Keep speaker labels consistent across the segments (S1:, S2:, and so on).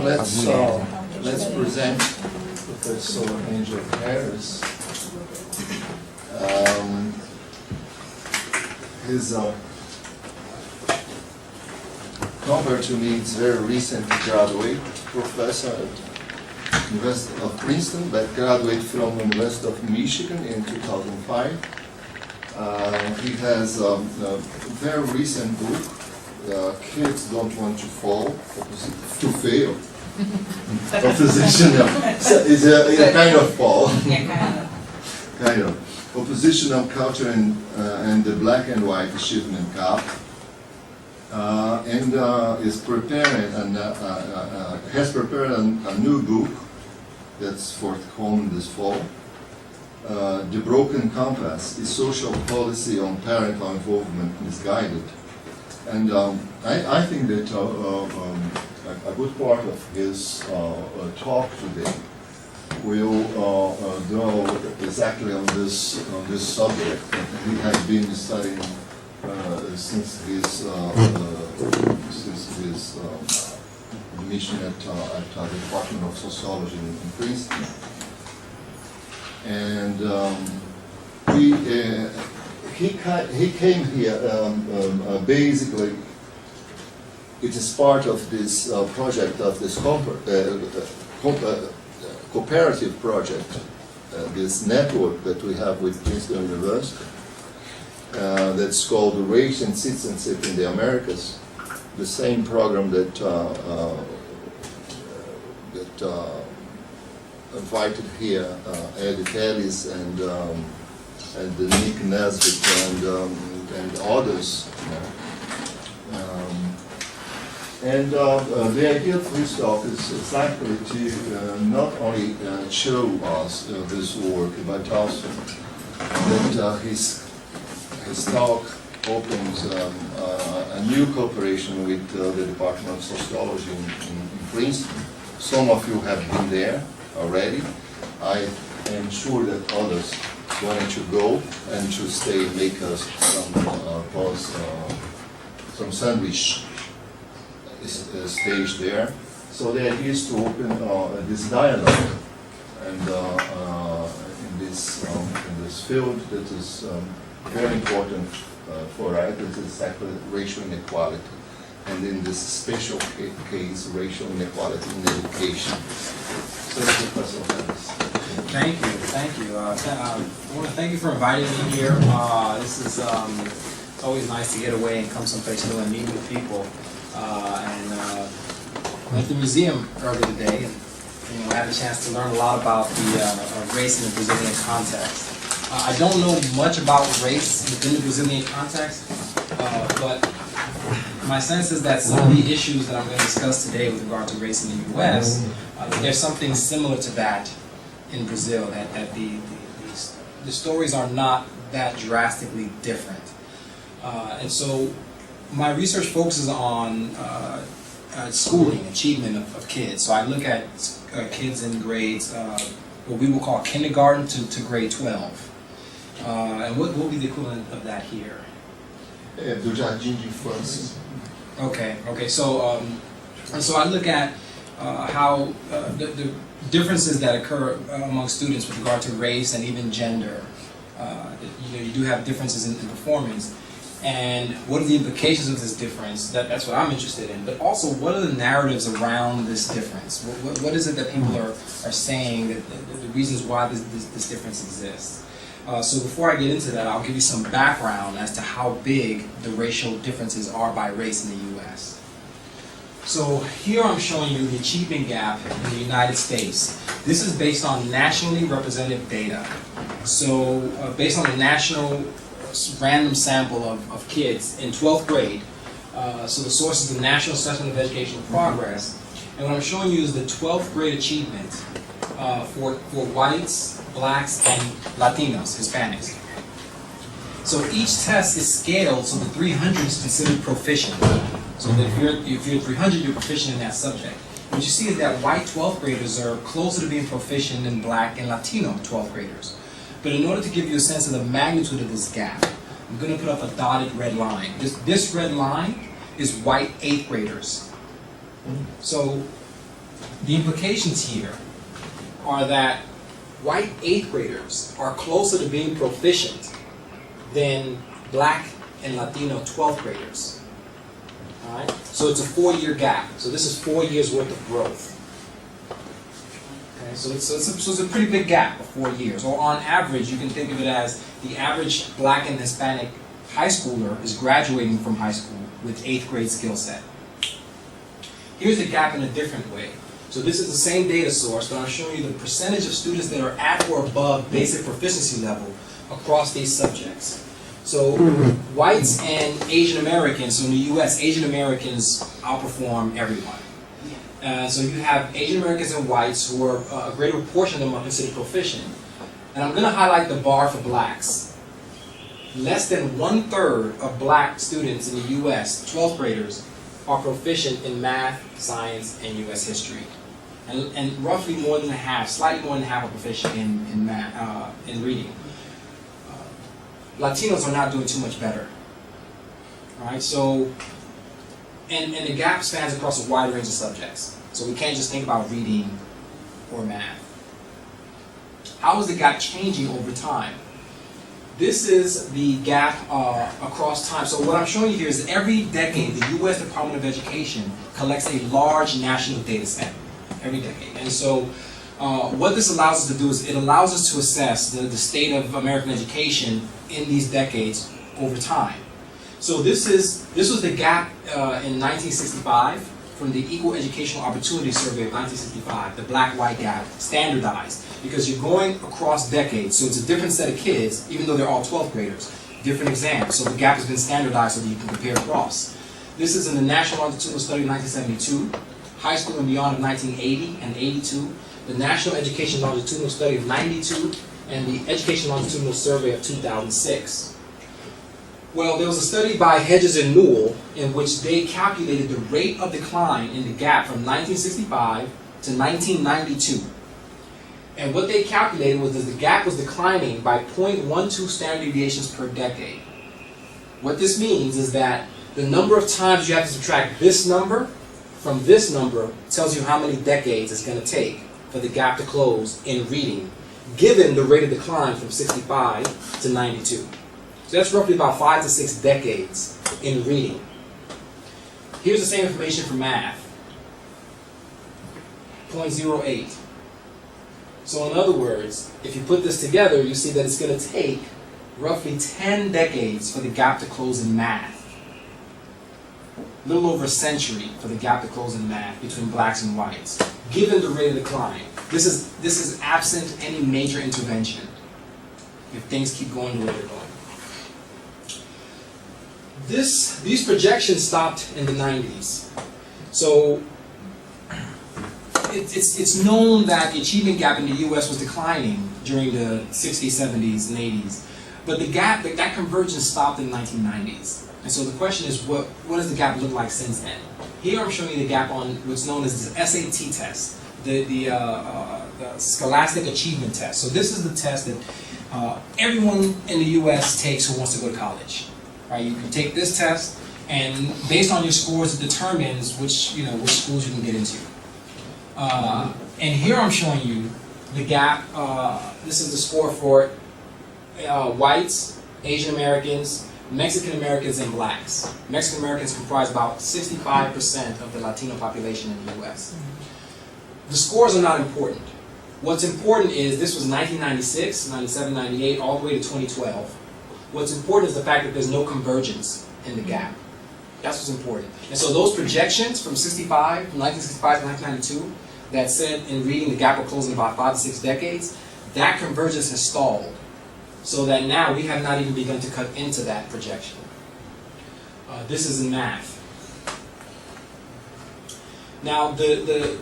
S1: let's present Professor Angel Harris. His compared to me, it's very recently graduate professor at University of Princeton, but graduated from University of Michigan in 2005. He has a very recent book, Kids Don't Want to Fall, to Fail. Oppositional, it's a kind of fall. Kind of. Oppositional culture and the black and white achievement gap. And is preparing has prepared a new book that's forthcoming this fall. The Broken Compass is social policy on parental involvement misguided. And I think that a good part of his talk today will draw exactly on this subject. He has been studying since his mission at the Department of Sociology in Princeton. And he came here basically. It is part of this project of this cooperative project, this network that we have with Princeton University. That's called Race and Citizenship in the Americas, the same program that invited here Eddie Ellis and Nick Nesbitt and others. And the idea of this talk is exactly to not only show us this work, but also that his talk opens a new cooperation with the Department of Sociology in Princeton. Some of you have been there already. I am sure that others wanted to go and to stay and make us some sandwich stage there. So the idea is to open this dialogue and in this field that is very important for us, that is exactly racial inequality, and in this special case, racial inequality in education. So, Professor Harris.
S2: Thank you. I want to thank you for inviting me here. This is it's always nice to get away and come someplace new and meet with people. I went to the museum earlier today, and I had a chance to learn a lot about the race in the Brazilian context. I don't know much about race within the Brazilian context, but my sense is that some of the issues that I'm going to discuss today with regard to race in the U.S., there's something similar to that in Brazil, that the stories are not that drastically different. And so my research focuses on schooling, achievement of kids. So I look at kids in grades, what we will call kindergarten to grade 12. And what will be the equivalent of that here?
S1: Do jardim de infância.
S2: Okay. So I look at how the differences that occur among students with regard to race and even gender. You do have differences in performance. And what are the implications of this difference? That's what I'm interested in. But also, what are the narratives around this difference? What is it that people are saying, that the reasons why this difference exists? So before I get into that, I'll give you some background as to how big the racial differences are by race in the U.S. So here I'm showing you the achievement gap in the United States. This is based on nationally representative data. So based on the national random sample of kids in 12th grade. So the source is the National Assessment of Educational Progress. And what I'm showing you is the 12th grade achievement for whites, blacks, and Latinos, Hispanics. So each test is scaled so the 300 is considered proficient. So that if you're 300, you're proficient in that subject. What you see is that white 12th graders are closer to being proficient than black and Latino 12th graders. But in order to give you a sense of the magnitude of this gap, I'm going to put up a dotted red line. This red line is white 8th graders. So the implications here are that white 8th graders are closer to being proficient than black and Latino 12th graders. All right? So it's a 4-year gap. So this is 4 years worth of growth. Okay, so it's a pretty big gap of 4 years. Or on average, you can think of it as the average black and Hispanic high schooler is graduating from high school with 8th grade skill set. Here's the gap in a different way. So this is the same data source, but I'm showing you the percentage of students that are at or above basic proficiency level across these subjects. So whites and Asian Americans, so in the US, Asian Americans outperform everyone. So you have Asian Americans and whites who are, a greater proportion of them are considered proficient. And I'm going to highlight the bar for blacks. Less than 1/3 of black students in the US, 12th graders, are proficient in math, science, and US history. And roughly more than half, slightly more than half are proficient in math, in reading. Latinos are not doing too much better. All right, so, and the gap spans across a wide range of subjects. So we can't just think about reading or math. How is the gap changing over time? This is the gap across time. So what I'm showing you here is every decade, the U.S. Department of Education collects a large national data set every decade. And so what this allows us to do is it allows us to assess the state of American education in these decades over time. So this was the gap in 1965 from the Equal Educational Opportunity Survey of 1965, the black-white gap, standardized, because you're going across decades, so it's a different set of kids, even though they're all 12th graders, different exams, so the gap has been standardized so that you can compare across. This is in the National Longitudinal Study of 1972, High School and Beyond of 1980 and 82, the National Education Longitudinal Study of 92, and the Education Longitudinal Survey of 2006. Well, there was a study by Hedges and Newell in which they calculated the rate of decline in the gap from 1965 to 1992. And what they calculated was that the gap was declining by 0.12 standard deviations per decade. What this means is that the number of times you have to subtract this number from this number tells you how many decades it's going to take for the gap to close in reading, given the rate of decline from 65 to 92. So that's roughly about 5 to 6 decades in reading. Here's the same information for math. 0.08. So in other words, if you put this together, you see that it's going to take roughly 10 decades for the gap to close in math. A little over a century for the gap to close in math between blacks and whites, given the rate of decline. This is absent any major intervention if things keep going the way they're going. These projections stopped in the 90s. So it's known that the achievement gap in the U.S. was declining during the 60s, 70s, and 80s. But the gap, that convergence stopped in the 1990s. And so the question is, what does the gap look like since then? Here I'm showing you the gap on what's known as the SAT test, the Scholastic Achievement Test. So this is the test that everyone in the U.S. takes who wants to go to college. Right? You can take this test, and based on your scores, it determines which schools you can get into. And here I'm showing you the gap. This is the score for whites, Asian Americans, Mexican Americans, and blacks. Mexican Americans comprise about 65% of the Latino population in the U.S. The scores are not important. What's important is this was 1996, 97, 98, all the way to 2012. What's important is the fact that there's no convergence in the gap. That's what's important. And so those projections from 1965 to 1992, that said in reading the gap will close in about 5 to 6 decades, that convergence has stalled. So that now we have not even begun to cut into that projection. This is in math. Now, the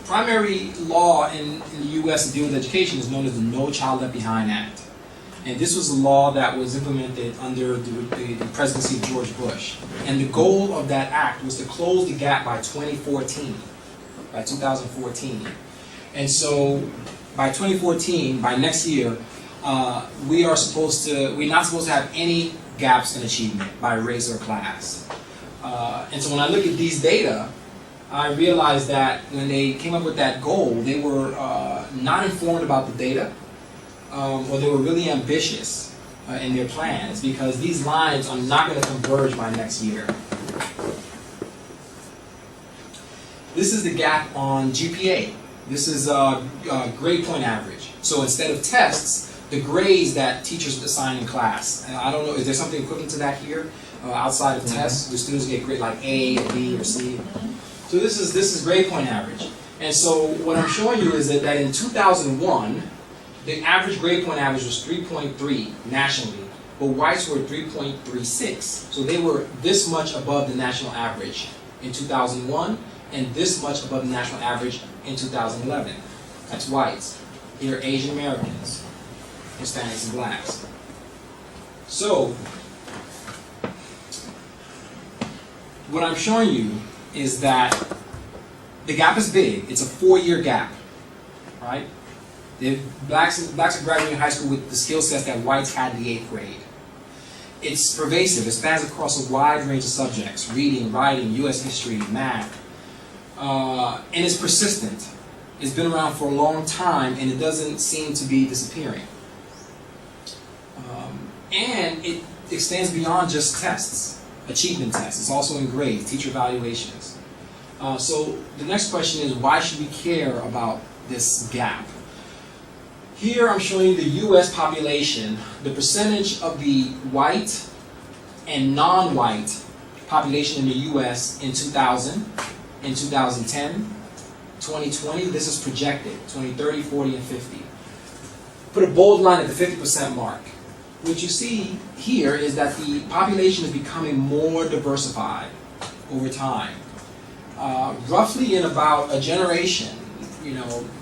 S2: primary law in the U.S. to deal with education is known as the No Child Left Behind Act. And this was a law that was implemented under the presidency of George Bush. And the goal of that act was to close the gap by 2014, by 2014. And so by 2014, by next year, we're not supposed to have any gaps in achievement by race or class. And so when I look at these data, I realized that when they came up with that goal, they were not informed about the data, or they were really ambitious in their plans, because these lines are not going to converge by next year. This is the gap on GPA. This is grade point average. So instead of tests, the grades that teachers assign in class. And I don't know, is there something equivalent to that here? Outside of tests, do students get grade like A, or B, or C? So this is grade point average. And so what I'm showing you is that in 2001, the average grade point average was 3.3 nationally, but whites were 3.36. So they were this much above the national average in 2001, and this much above the national average in 2011. That's whites. Here are Asian Americans, Hispanics, and blacks. So what I'm showing you is that the gap is big. It's a 4-year gap, right? The blacks are graduating high school with the skill sets that whites had in the 8th grade. It's pervasive. It spans across a wide range of subjects: reading, writing, U.S. history, math. And it's persistent. It's been around for a long time, and it doesn't seem to be disappearing. And it extends beyond just tests, achievement tests. It's also in grades, teacher evaluations. So the next question is, why should we care about this gap? Here I'm showing you the U.S. population, the percentage of the white and non-white population in the U.S. in 2000, in 2010, 2020, this is projected, 2030, 40, and 50. Put a bold line at the 50% mark. What you see here is that the population is becoming more diversified over time. Roughly in about a generation,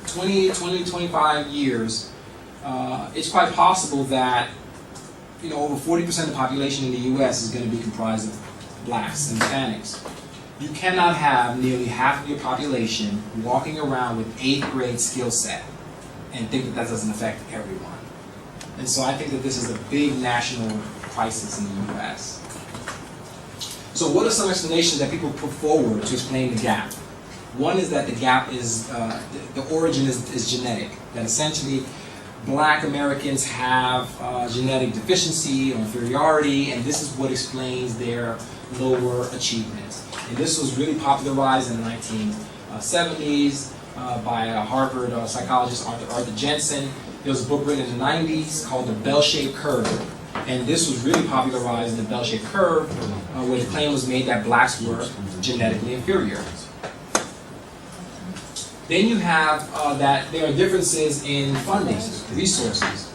S2: 20, 25 years, it's quite possible that over 40% of the population in the U.S. is going to be comprised of blacks and Hispanics. You cannot have nearly half of your population walking around with 8th grade skill set and think that doesn't affect everyone. And so I think that this is a big national crisis in the U.S. So what are some explanations that people put forward to explain the gap? One is that the gap is, the origin is genetic, that essentially black Americans have genetic deficiency or inferiority, and this is what explains their lower achievement. And this was really popularized in the 1970s by a Harvard psychologist, Arthur Jensen. There was a book written in the 90s called The Bell-Shaped Curve. And this was really popularized in the bell-shaped curve, where the claim was made that blacks were genetically inferior. Then you have that there are differences in funding, resources.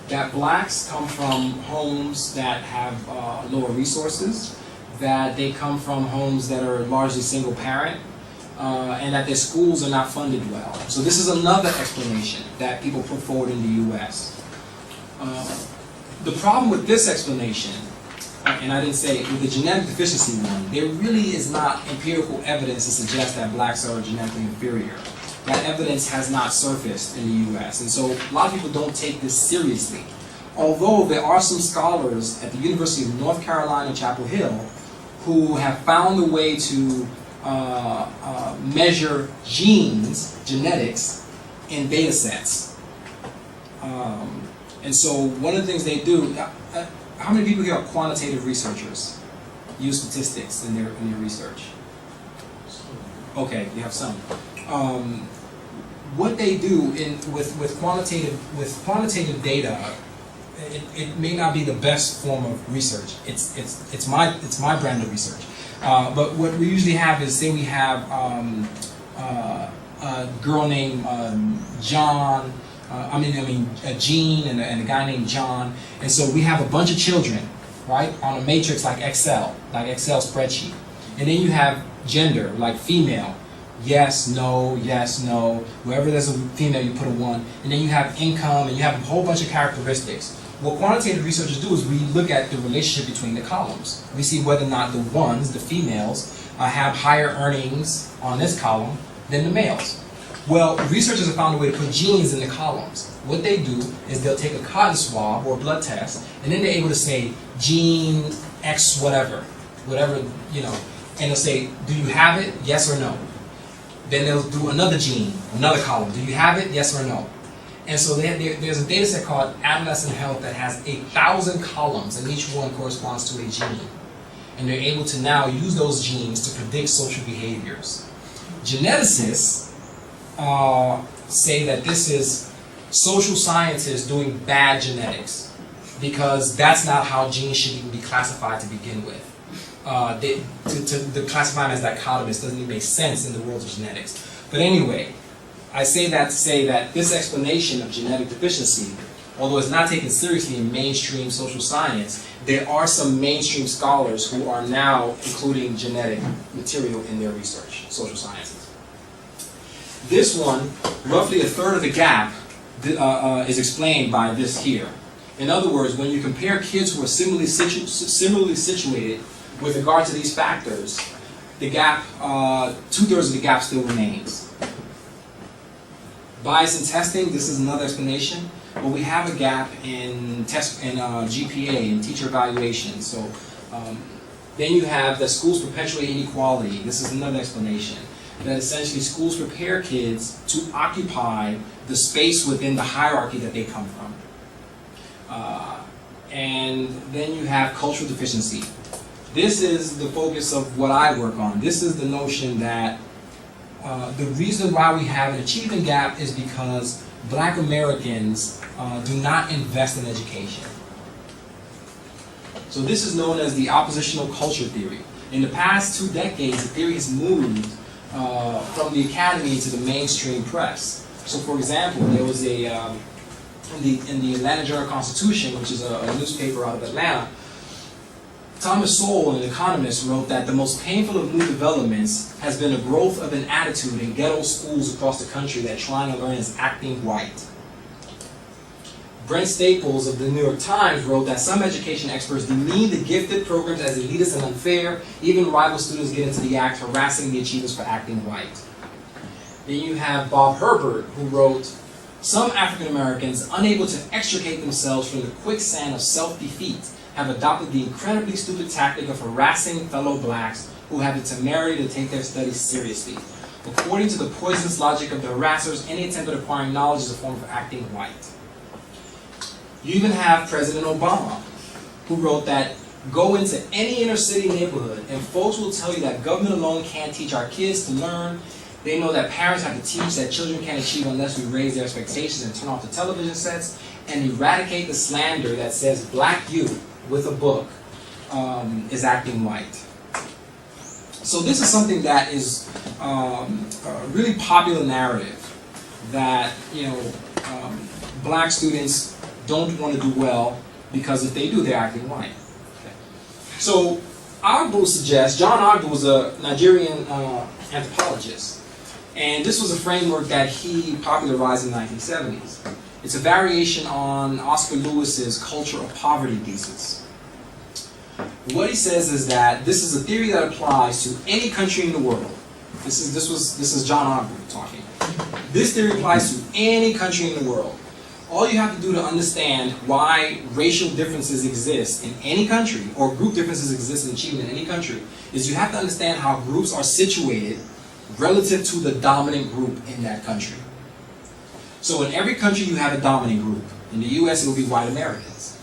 S2: That blacks come from homes that have lower resources, that they come from homes that are largely single parent, and that their schools are not funded well. So this is another explanation that people put forward in the U.S. The problem with this explanation, and I didn't say it, with the genetic deficiency one, there really is not empirical evidence to suggest that blacks are genetically inferior. That evidence has not surfaced in the U.S., and so a lot of people don't take this seriously. Although there are some scholars at the University of North Carolina, Chapel Hill, who have found a way to measure genes, genetics, in data sets. And so one of the things they do, how many people here are quantitative researchers? Use statistics in their research? Okay, you have some. What they do with quantitative data, it may not be the best form of research. It's my brand of research. But what we usually have is, say we have a girl named John. Gene and a guy named John, and so we have a bunch of children, right, on a matrix like Excel spreadsheet, and then you have gender, like female, yes, no, wherever there's a female you put a 1, and then you have income, and you have a whole bunch of characteristics. What quantitative researchers do is we look at the relationship between the columns. We see whether or not the ones, the females, have higher earnings on this column than the males. Well, researchers have found a way to put genes in the columns. What they do is they'll take a cotton swab or a blood test, and then they're able to say gene X whatever, and they'll say, do you have it, yes or no? then they'll do another gene, another column. Do you have it? Yes or no? And so there's a data set called Adolescent Health that has 1,000 columns, and each one corresponds to a gene. And they're able to now use those genes to predict social behaviors. Geneticists say that this is social scientists doing bad genetics, because that's not how genes should even be classified to begin with. To classify them as dichotomous doesn't even make sense in the world of genetics. But anyway, I say that to say that this explanation of genetic deficiency, although it's not taken seriously in mainstream social science, there are some mainstream scholars who are now including genetic material in their research, social sciences. This one, roughly a third of the gap is explained by this here. In other words, when you compare kids who are similarly situated with regard to these factors, the gap, 2/3 of the gap still remains. Bias in testing, this is another explanation. Well, we have a gap in GPA and teacher evaluation. So then you have that schools perpetuate inequality. This is another explanation. That essentially schools prepare kids to occupy the space within the hierarchy that they come from. And then you have cultural deficiency. This is the focus of what I work on. This is the notion that the reason why we have an achievement gap is because Black Americans do not invest in education. So this is known as the oppositional culture theory. In the past 2 decades, the theory has moved from the academy to the mainstream press. So for example, there was in the Atlanta Journal-Constitution, which is a newspaper out of Atlanta, Thomas Sowell, an economist, wrote that the most painful of new developments has been a growth of an attitude in ghetto schools across the country that trying to learn is acting white. Brent Staples of the New York Times wrote that some education experts demean the gifted programs as elitist and unfair. Even rival students get into the act, harassing the achievers for acting white. Then you have Bob Herbert, who wrote, some African Americans, unable to extricate themselves from the quicksand of self-defeat, have adopted the incredibly stupid tactic of harassing fellow blacks who have the temerity to take their studies seriously. According to the poisonous logic of the harassers, any attempt at acquiring knowledge is a form of acting white. You even have President Obama, who wrote that, go into any inner city neighborhood and folks will tell you that government alone can't teach our kids to learn. They know that parents have to teach that children can't achieve unless we raise their expectations and turn off the television sets and eradicate the slander that says black youth with a book is acting white. So this is something that is a really popular narrative that black students don't want to do well because if they do, they're acting white. Okay. So Ogbu suggests, John Ogbu was a Nigerian anthropologist, and this was a framework that he popularized in the 1970s. It's a variation on Oscar Lewis's culture of poverty thesis. What he says is that this is a theory that applies to any country in the world. This is John Ogbu talking. This theory applies to any country in the world. All you have to do to understand why racial differences exist in any country, or group differences exist in achievement in any country, is you have to understand how groups are situated relative to the dominant group in that country. So in every country you have a dominant group. In the US it will be white Americans.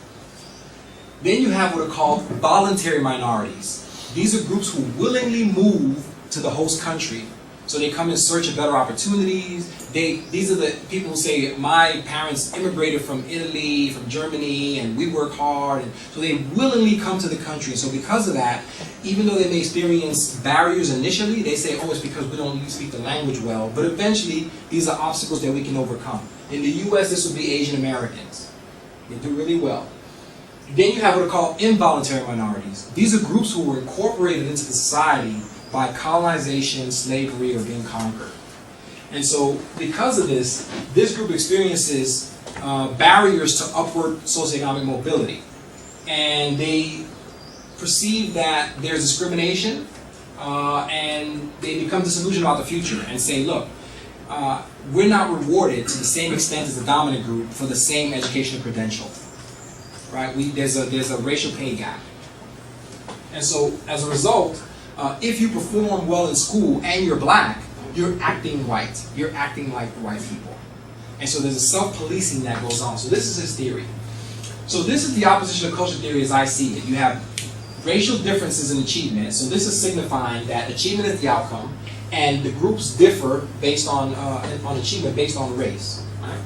S2: Then you have what are called voluntary minorities. These are groups who willingly move to the host country. So they come in search of better opportunities. These are the people who say, my parents immigrated from Italy, from Germany, and we work hard. And so they willingly come to the country. So because of that, even though they may experience barriers initially, they say, oh, it's because we don't speak the language well. But eventually, these are obstacles that we can overcome. In the US, this would be Asian Americans. They do really well. Then you have what are called involuntary minorities. These are groups who were incorporated into the society by colonization, slavery, or being conquered. And so because of this, this group experiences barriers to upward socioeconomic mobility. And they perceive that there's discrimination, and they become disillusioned about the future and say, look, we're not rewarded to the same extent as the dominant group for the same educational credential. Right? There's a racial pay gap. And so as a result, if you perform well in school and you're black, you're acting white. You're acting like white people. And so there's a self-policing that goes on. So this is his theory. So this is the oppositional culture theory as I see it. You have racial differences in achievement. So this is signifying that achievement is the outcome, and the groups differ based on achievement based on race. Right?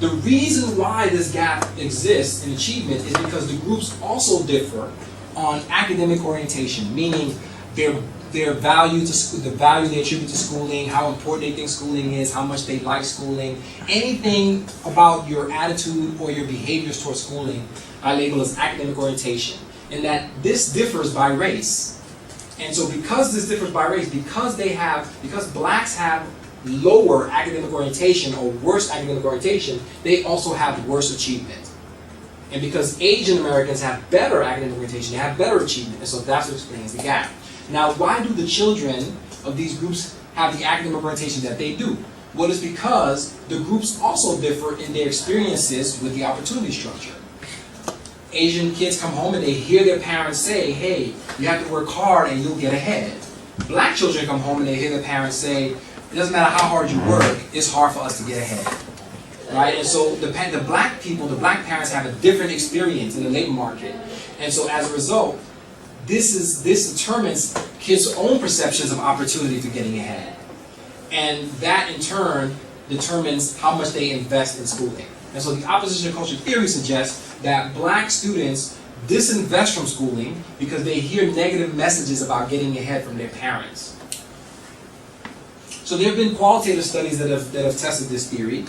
S2: The reason why this gap exists in achievement is because the groups also differ on academic orientation, meaning their value to the value they attribute to schooling, how important they think schooling is, how much they like schooling, anything about your attitude or your behaviors towards schooling, I label as academic orientation. And that this differs by race. And so because this differs by race, because blacks have lower academic orientation or worse academic orientation, they also have worse achievement. And because Asian Americans have better academic orientation, they have better achievement, and so that's what explains the gap. Now, why do the children of these groups have the academic orientation that they do? Well, it's because the groups also differ in their experiences with the opportunity structure. Asian kids come home and they hear their parents say, hey, you have to work hard and you'll get ahead. Black children come home and they hear their parents say, it doesn't matter how hard you work, it's hard for us to get ahead. Right? And so the black people, the black parents have a different experience in the labor market. And so as a result, this determines kids' own perceptions of opportunity for getting ahead. And that in turn determines how much they invest in schooling. And so the oppositional culture theory suggests that black students disinvest from schooling because they hear negative messages about getting ahead from their parents. So there have been qualitative studies that have tested this theory,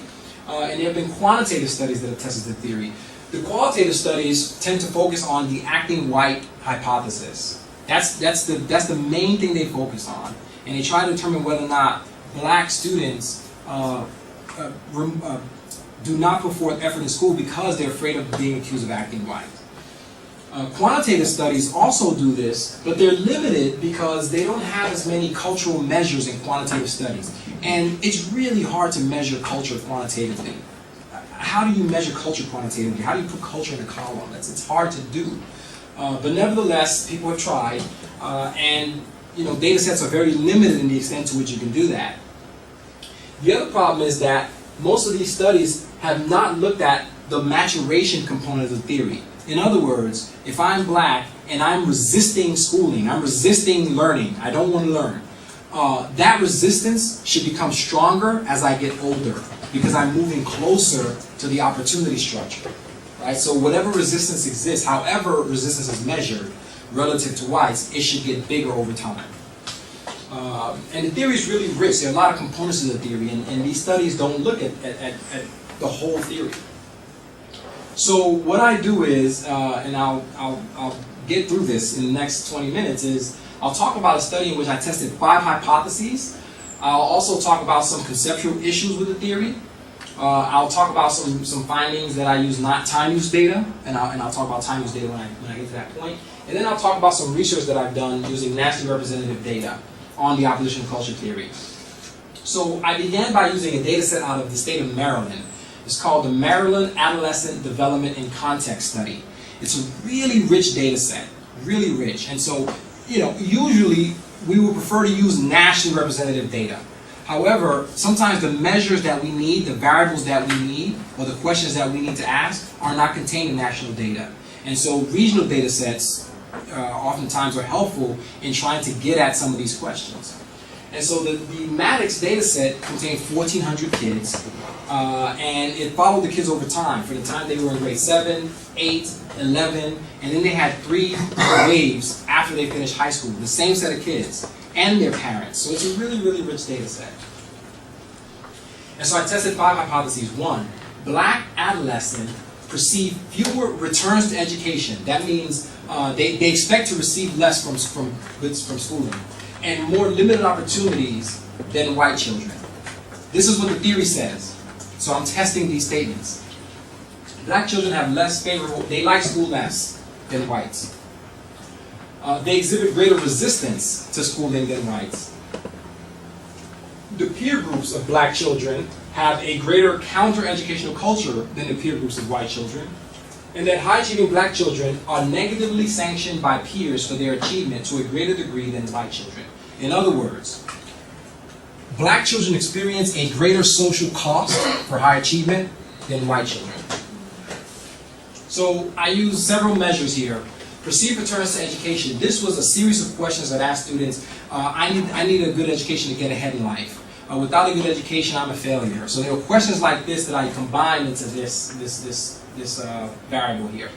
S2: and there have been quantitative studies that have tested the theory. The qualitative studies tend to focus on the acting white hypothesis. That's the main thing they focus on, and they try to determine whether or not black students do not put forth effort in school because they're afraid of being accused of acting white. Quantitative studies also do this, but they're limited because they don't have as many cultural measures in quantitative studies. And it's really hard to measure culture quantitatively. How do you measure culture quantitatively? How do you put culture in a column? It's hard to do. But nevertheless, people have tried, and data sets are very limited in the extent to which you can do that. The other problem is that most of these studies have not looked at the maturation component of the theory. In other words, if I'm black and I'm resisting schooling, I'm resisting learning, I don't want to learn, that resistance should become stronger as I get older because I'm moving closer to the opportunity structure. Right? So whatever resistance exists, however resistance is measured relative to whites, it should get bigger over time. And the theory is really rich. There are a lot of components to the theory, and these studies don't look at the whole theory. So what I do is, and I'll get through this in the next 20 minutes, is I'll talk about a study in which I tested 5 hypotheses. I'll also talk about some conceptual issues with the theory. I'll talk about some findings that I use not time-use data, and I'll talk about time-use data when I get to that point. And then I'll talk about some research that I've done using nationally representative data on the oppositional culture theory. So I began by using a data set out of the state of Maryland. It's called the Maryland Adolescent Development and Context Study. It's a really rich data set, really rich. And so, usually we would prefer to use nationally representative data. However, sometimes the measures that we need, the variables that we need, or the questions that we need to ask are not contained in national data. And so regional data sets oftentimes are helpful in trying to get at some of these questions. And so the Maddox data set contained 1,400 kids, and it followed the kids over time, for the time they were in grade 7, 8, 11, and then they had 3 waves after they finished high school, the same set of kids, and their parents. So it's a really, really rich data set. And so I tested 5 hypotheses. 1, black adolescents perceive fewer returns to education. That means they expect to receive less from schooling, and more limited opportunities than white children. This is what the theory says. So I'm testing these statements. Black children have less favorable, they like school less than whites. They exhibit greater resistance to schooling than whites. The peer groups of black children have a greater counter-educational culture than the peer groups of white children. And that high-achieving black children are negatively sanctioned by peers for their achievement to a greater degree than white children. In other words, black children experience a greater social cost for high achievement than white children. So I use several measures here. Perceived returns to education. This was a series of questions that asked students, I need a good education to get ahead in life. Without a good education, I'm a failure. So there were questions like this that I combined into this variable here.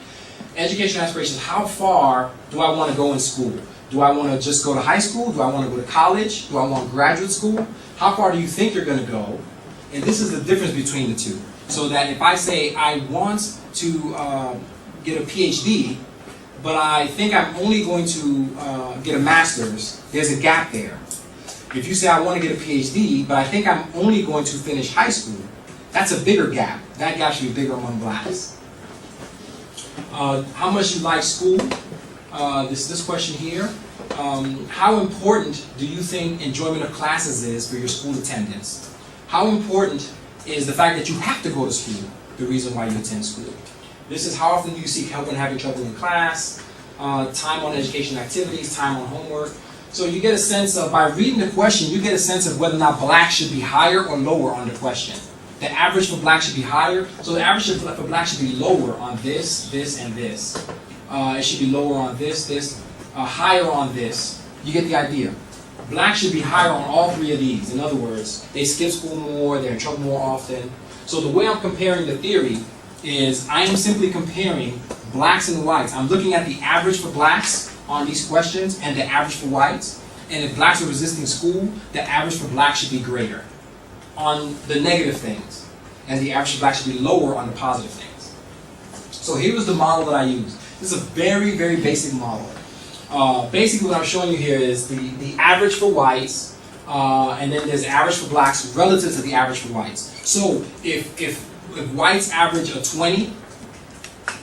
S2: Education aspirations, how far do I want to go in school? Do I want to just go to high school? Do I want to go to college? Do I want graduate school? How far do you think you're going to go? And this is the difference between the two. So that if I say I want to get a PhD, but I think I'm only going to get a master's, there's a gap there. If you say I want to get a PhD, but I think I'm only going to finish high school, that's a bigger gap. That gap should be bigger among blacks. How much you like school? This question here. How important do you think enjoyment of classes is for your school attendance? How important is the fact that you have to go to school, the reason why you attend school? This is how often do you seek help when having trouble in class, time on education activities, time on homework. So you get a sense of, by reading the question, you get a sense of whether or not black should be higher or lower on the question. The average for black should be higher, so the average for black should be lower on this, and this. It should be lower on this, higher on this. You get the idea. Black should be higher on all three of these. In other words, they skip school more, they're in trouble more often. So the way I'm comparing the theory is I am simply comparing blacks and whites. I'm looking at the average for blacks on these questions and the average for whites. And if blacks are resisting school, the average for blacks should be greater on the negative things, and the average for blacks should be lower on the positive things. So here was the model that I used. This is a very, very basic model. Basically what I'm showing you here is the average for whites, and then there's the average for blacks relative to the average for whites. So if whites average a 20,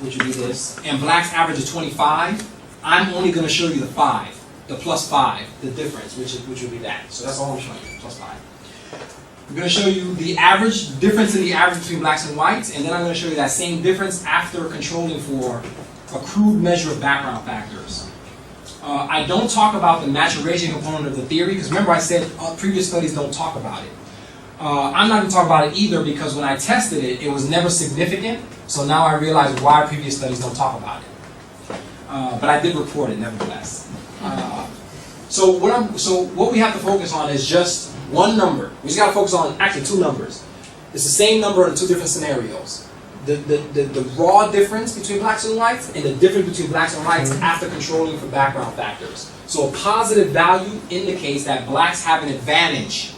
S2: which would be this, and blacks average a 25, I'm only going to show you the 5, the plus 5, the difference, which would be that. So that's all I'm showing you, plus 5. I'm going to show you the average difference in the average between blacks and whites, and then I'm going to show you that same difference after controlling for a crude measure of background factors. I don't talk about the maturation component of the theory, because remember I said previous studies don't talk about it. I'm not going to talk about it either, because when I tested it, it was never significant, so now I realize why previous studies don't talk about it. But I did report it nevertheless. So what we have to focus on is just one number. We just got to focus on actually two numbers. It's the same number in two different scenarios. The raw difference between blacks and whites, and the difference between blacks and whites after controlling for background factors. So a positive value indicates that blacks have an advantage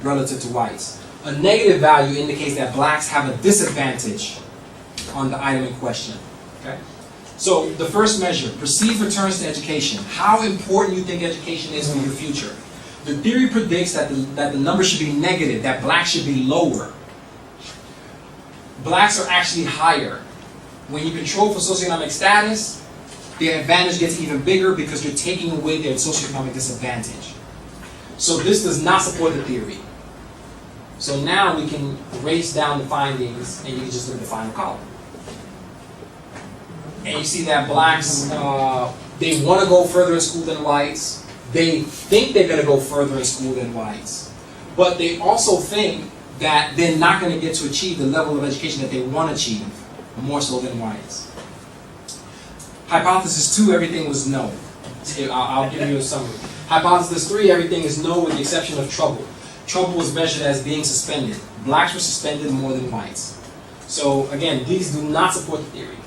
S2: relative to whites. A negative value indicates that blacks have a disadvantage on the item in question. Okay? So the first measure, perceived returns to education. How important you think education is for your future. The theory predicts that the number should be negative, that blacks should be lower. Blacks are actually higher. When you control for socioeconomic status, their advantage gets even bigger because you're taking away their socioeconomic disadvantage. So this does not support the theory. So now we can race down the findings, and you can just look at the final column. And you see that blacks, they want to go further in school than whites. They think they're going to go further in school than whites. But they also think that they're not going to get to achieve the level of education that they want to achieve, more so than whites. Hypothesis 2, everything was no. I'll give you a summary. Hypothesis 3, everything is no with the exception of trouble. Trouble was measured as being suspended. Blacks were suspended more than whites. So again, these do not support the theory.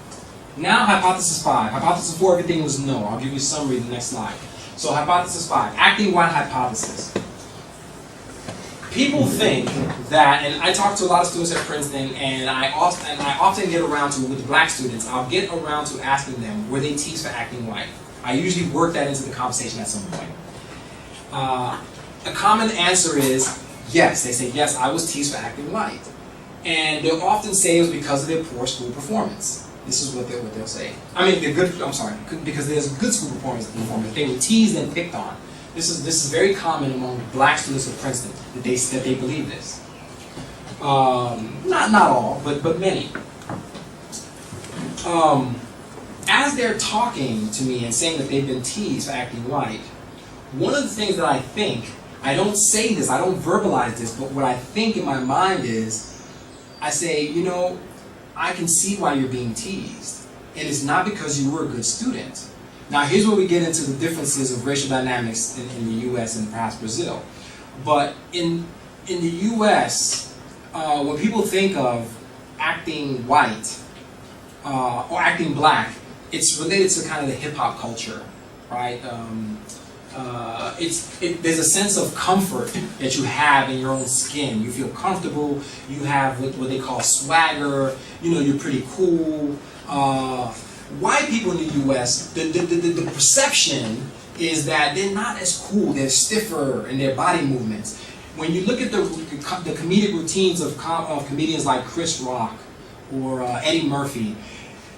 S2: Now hypothesis 5. Hypothesis 4, everything was no. I'll give you a summary in the next slide. So hypothesis 5, acting white hypothesis. People think that, and I talk to a lot of students at Princeton, and I often get around to, with black students, I'll get around to asking them, were they teased for acting white? I usually work that into the conversation at some point. A common answer is yes. They say, yes, I was teased for acting white. And they'll often say it was because of their poor school performance. This is what they'll say. I mean, because there's good school performance. They were teased and picked on. This is very common among black students of Princeton that they believe this. Not all, but many. As they're talking to me and saying that they've been teased for acting white, one of the things that I think I don't say this, I don't verbalize this, but what I think in my mind is, I say, you know, I can see why you're being teased. And it's not because you were a good student. Now here's where we get into the differences of racial dynamics in the US and perhaps Brazil. But in the US, when people think of acting white or acting black, it's related to kind of the hip-hop culture, right? There's a sense of comfort that you have in your own skin. You feel comfortable, you have what they call swagger, you know, you're pretty cool. White people in the US, the perception is that they're not as cool, they're stiffer in their body movements. When you look at the comedic routines of comedians like Chris Rock or Eddie Murphy,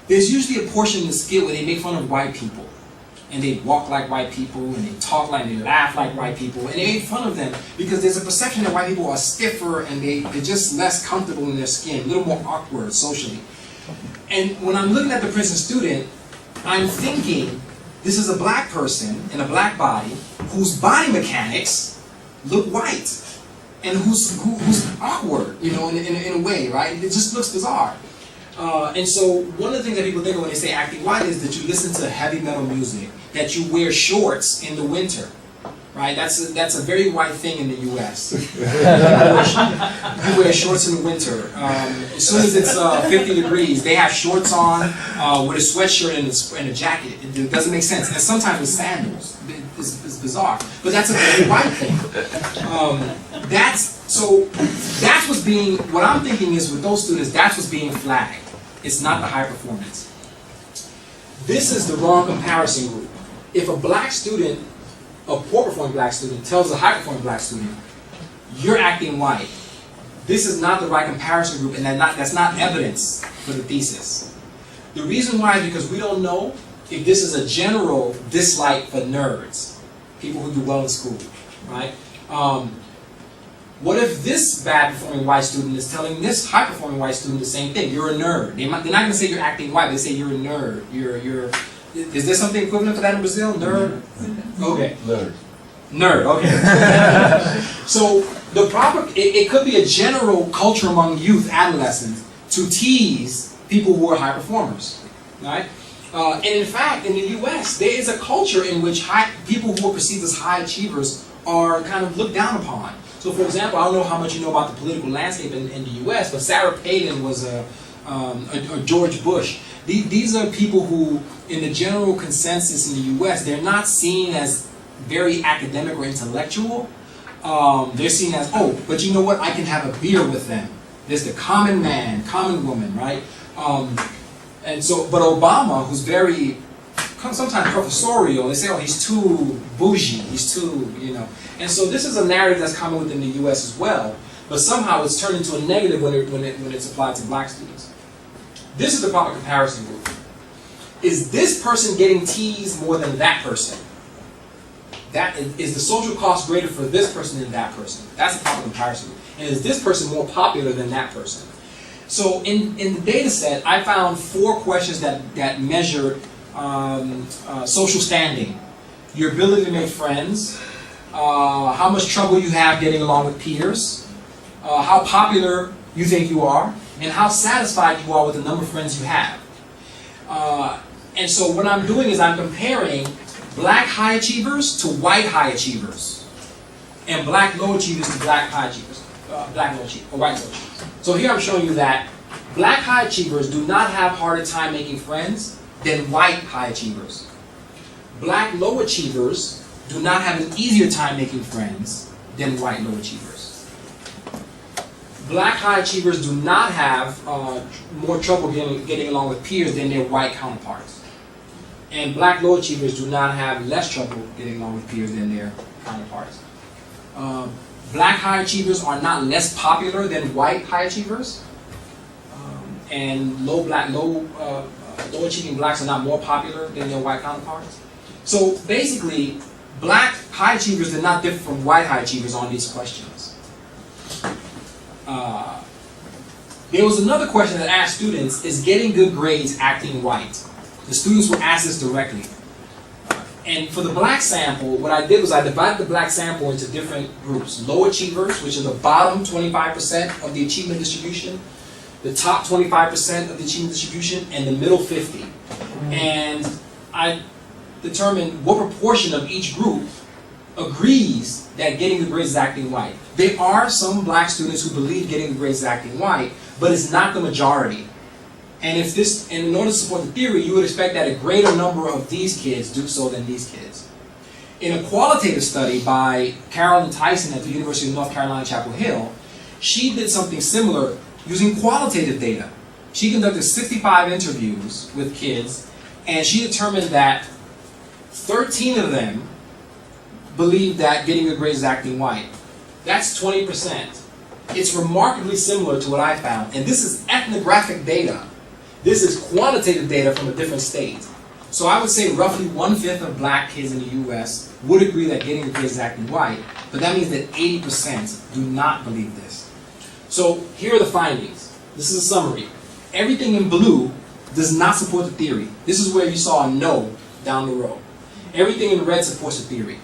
S2: there's usually a portion of the skit where they make fun of white people. And they walk like white people, and they talk like, and they laugh like white people, and they make fun of them because there's a perception that white people are stiffer and they're just less comfortable in their skin, a little more awkward socially. And when I'm looking at the Princeton student, I'm thinking, this is a black person in a black body whose body mechanics look white and who's awkward, you know, in a way, right? It just looks bizarre. And so one of the things that people think of when they say acting white is that you listen to heavy metal music, that you wear shorts in the winter, right? That's a very white thing in the U.S. You wear shorts in the winter. As soon as it's 50 degrees, they have shorts on with a sweatshirt and a jacket. It doesn't make sense. And sometimes with sandals. It's bizarre. But that's a very white thing. That's what's being, what I'm thinking is with those students, that's what's being flagged. It's not the high performance. This is the wrong comparison group. If a black student, a poor performing black student, tells a high performing black student, you're acting white, this is not the right comparison group, and that's not evidence for the thesis. The reason why is because we don't know if this is a general dislike for nerds, people who do well in school, right? What if this bad performing white student is telling this high performing white student the same thing? You're a nerd. They're not going to say you're acting white. They say you're a nerd. Is there something equivalent for that in Brazil? Nerd? Okay. Nerd. Okay. So it could be a general culture among youth, adolescents, to tease people who are high performers, right? And in fact, in the U.S., there is a culture in which people who are perceived as high achievers are kind of looked down upon. So, for example, I don't know how much you know about the political landscape in the U.S., but Sarah Palin was a George Bush. These are people who, in the general consensus in the U.S., they're not seen as very academic or intellectual. They're seen as, oh, but you know what? I can have a beer with them. There's the common man, common woman, right? And so, but Obama, who's very sometimes professorial, they say, oh, he's too bougie, he's too, you know. And so this is a narrative that's common within the U.S. as well, but somehow it's turned into a negative when it's applied to black students. This is the proper comparison group. Is this person getting teased more than that person? Is the social cost greater for this person than that person? That's the proper comparison group. And is this person more popular than that person? So in the data set, I found 4 questions that measured social standing, your ability to make friends, how much trouble you have getting along with peers, how popular you think you are, and how satisfied you are with the number of friends you have. And so what I'm doing is I'm comparing black high achievers to white high achievers, and black low achievers to black high achievers, black low achievers, or white low achievers. So here I'm showing you that black high achievers do not have harder time making friends than white high achievers. Black low achievers do not have an easier time making friends than white low achievers. Black high achievers do not have more trouble getting along with peers than their white counterparts. And black low achievers do not have less trouble getting along with peers than their counterparts. Black high achievers are not less popular than white high achievers. And low achieving blacks are not more popular than their white counterparts. So basically, black high achievers are not different from white high achievers on these questions. There was another question that asked students, is getting good grades acting white? The students were asked this directly. And for the black sample, what I did was I divided the black sample into different groups. Low achievers, which are the bottom 25% of the achievement distribution, the top 25% of the achievement distribution, and the middle 50. And I determined what proportion of each group agrees that getting the grades is acting white. There are some black students who believe getting the grades is acting white, but it's not the majority. And in order to support the theory, you would expect that a greater number of these kids do so than these kids. In a qualitative study by Carolyn Tyson at the University of North Carolina, Chapel Hill, she did something similar using qualitative data. She conducted 65 interviews with kids, and she determined that 13 of them believed that getting a grade is acting white. That's 20%. It's remarkably similar to what I found, and this is ethnographic data. This is quantitative data from a different state. So I would say roughly 1/5 of black kids in the US would agree that getting the grades is acting white, but that means that 80% do not believe this. So here are the findings. This is a summary. Everything in blue does not support the theory. This is where you saw a no down the row. Everything in red supports the theory.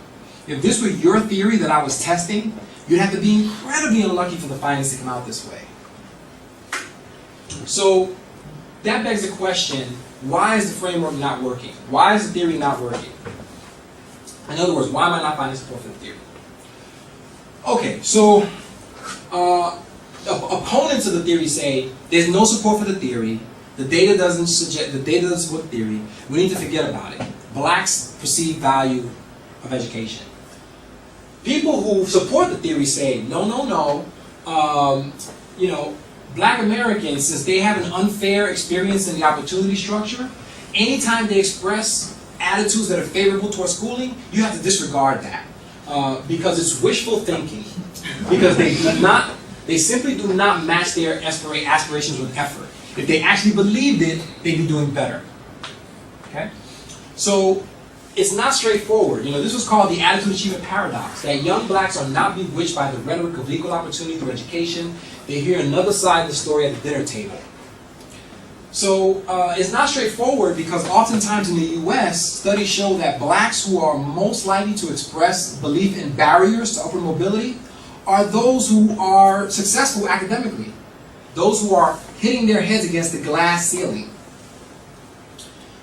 S2: If this were your theory that I was testing, you'd have to be incredibly unlucky for the findings to come out this way. So that begs the question, why is the framework not working? Why is the theory not working? In other words, why am I not finding support for the theory? Okay, so opponents of the theory say there's no support for the theory, the data doesn't support the theory, we need to forget about it. Blacks perceive value of education. People who support the theory say, no, black Americans, since they have an unfair experience in the opportunity structure, anytime they express attitudes that are favorable towards schooling, you have to disregard that. Because it's wishful thinking. Because they simply do not match their aspirations with effort. If they actually believed it, they'd be doing better. Okay? So, it's not straightforward. This was called the attitude achievement paradox, that young blacks are not bewitched by the rhetoric of equal opportunity through education. They hear another side of the story at the dinner table. So it's not straightforward because oftentimes in the US, studies show that blacks who are most likely to express belief in barriers to upward mobility are those who are successful academically, those who are hitting their heads against the glass ceiling.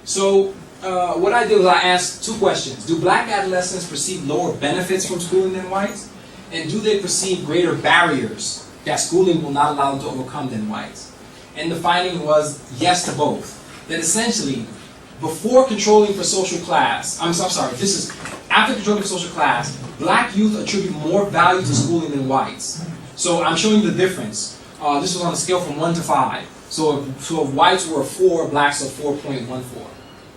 S2: So what I did was I asked two questions. Do black adolescents perceive lower benefits from schooling than whites? And do they perceive greater barriers that schooling will not allow them to overcome than whites? And the finding was yes to both. That essentially, before controlling for social class, this is after controlling for social class, black youth attribute more value to schooling than whites. So I'm showing you the difference. This was on a scale from 1 to 5. So if whites were 4, blacks are 4.14.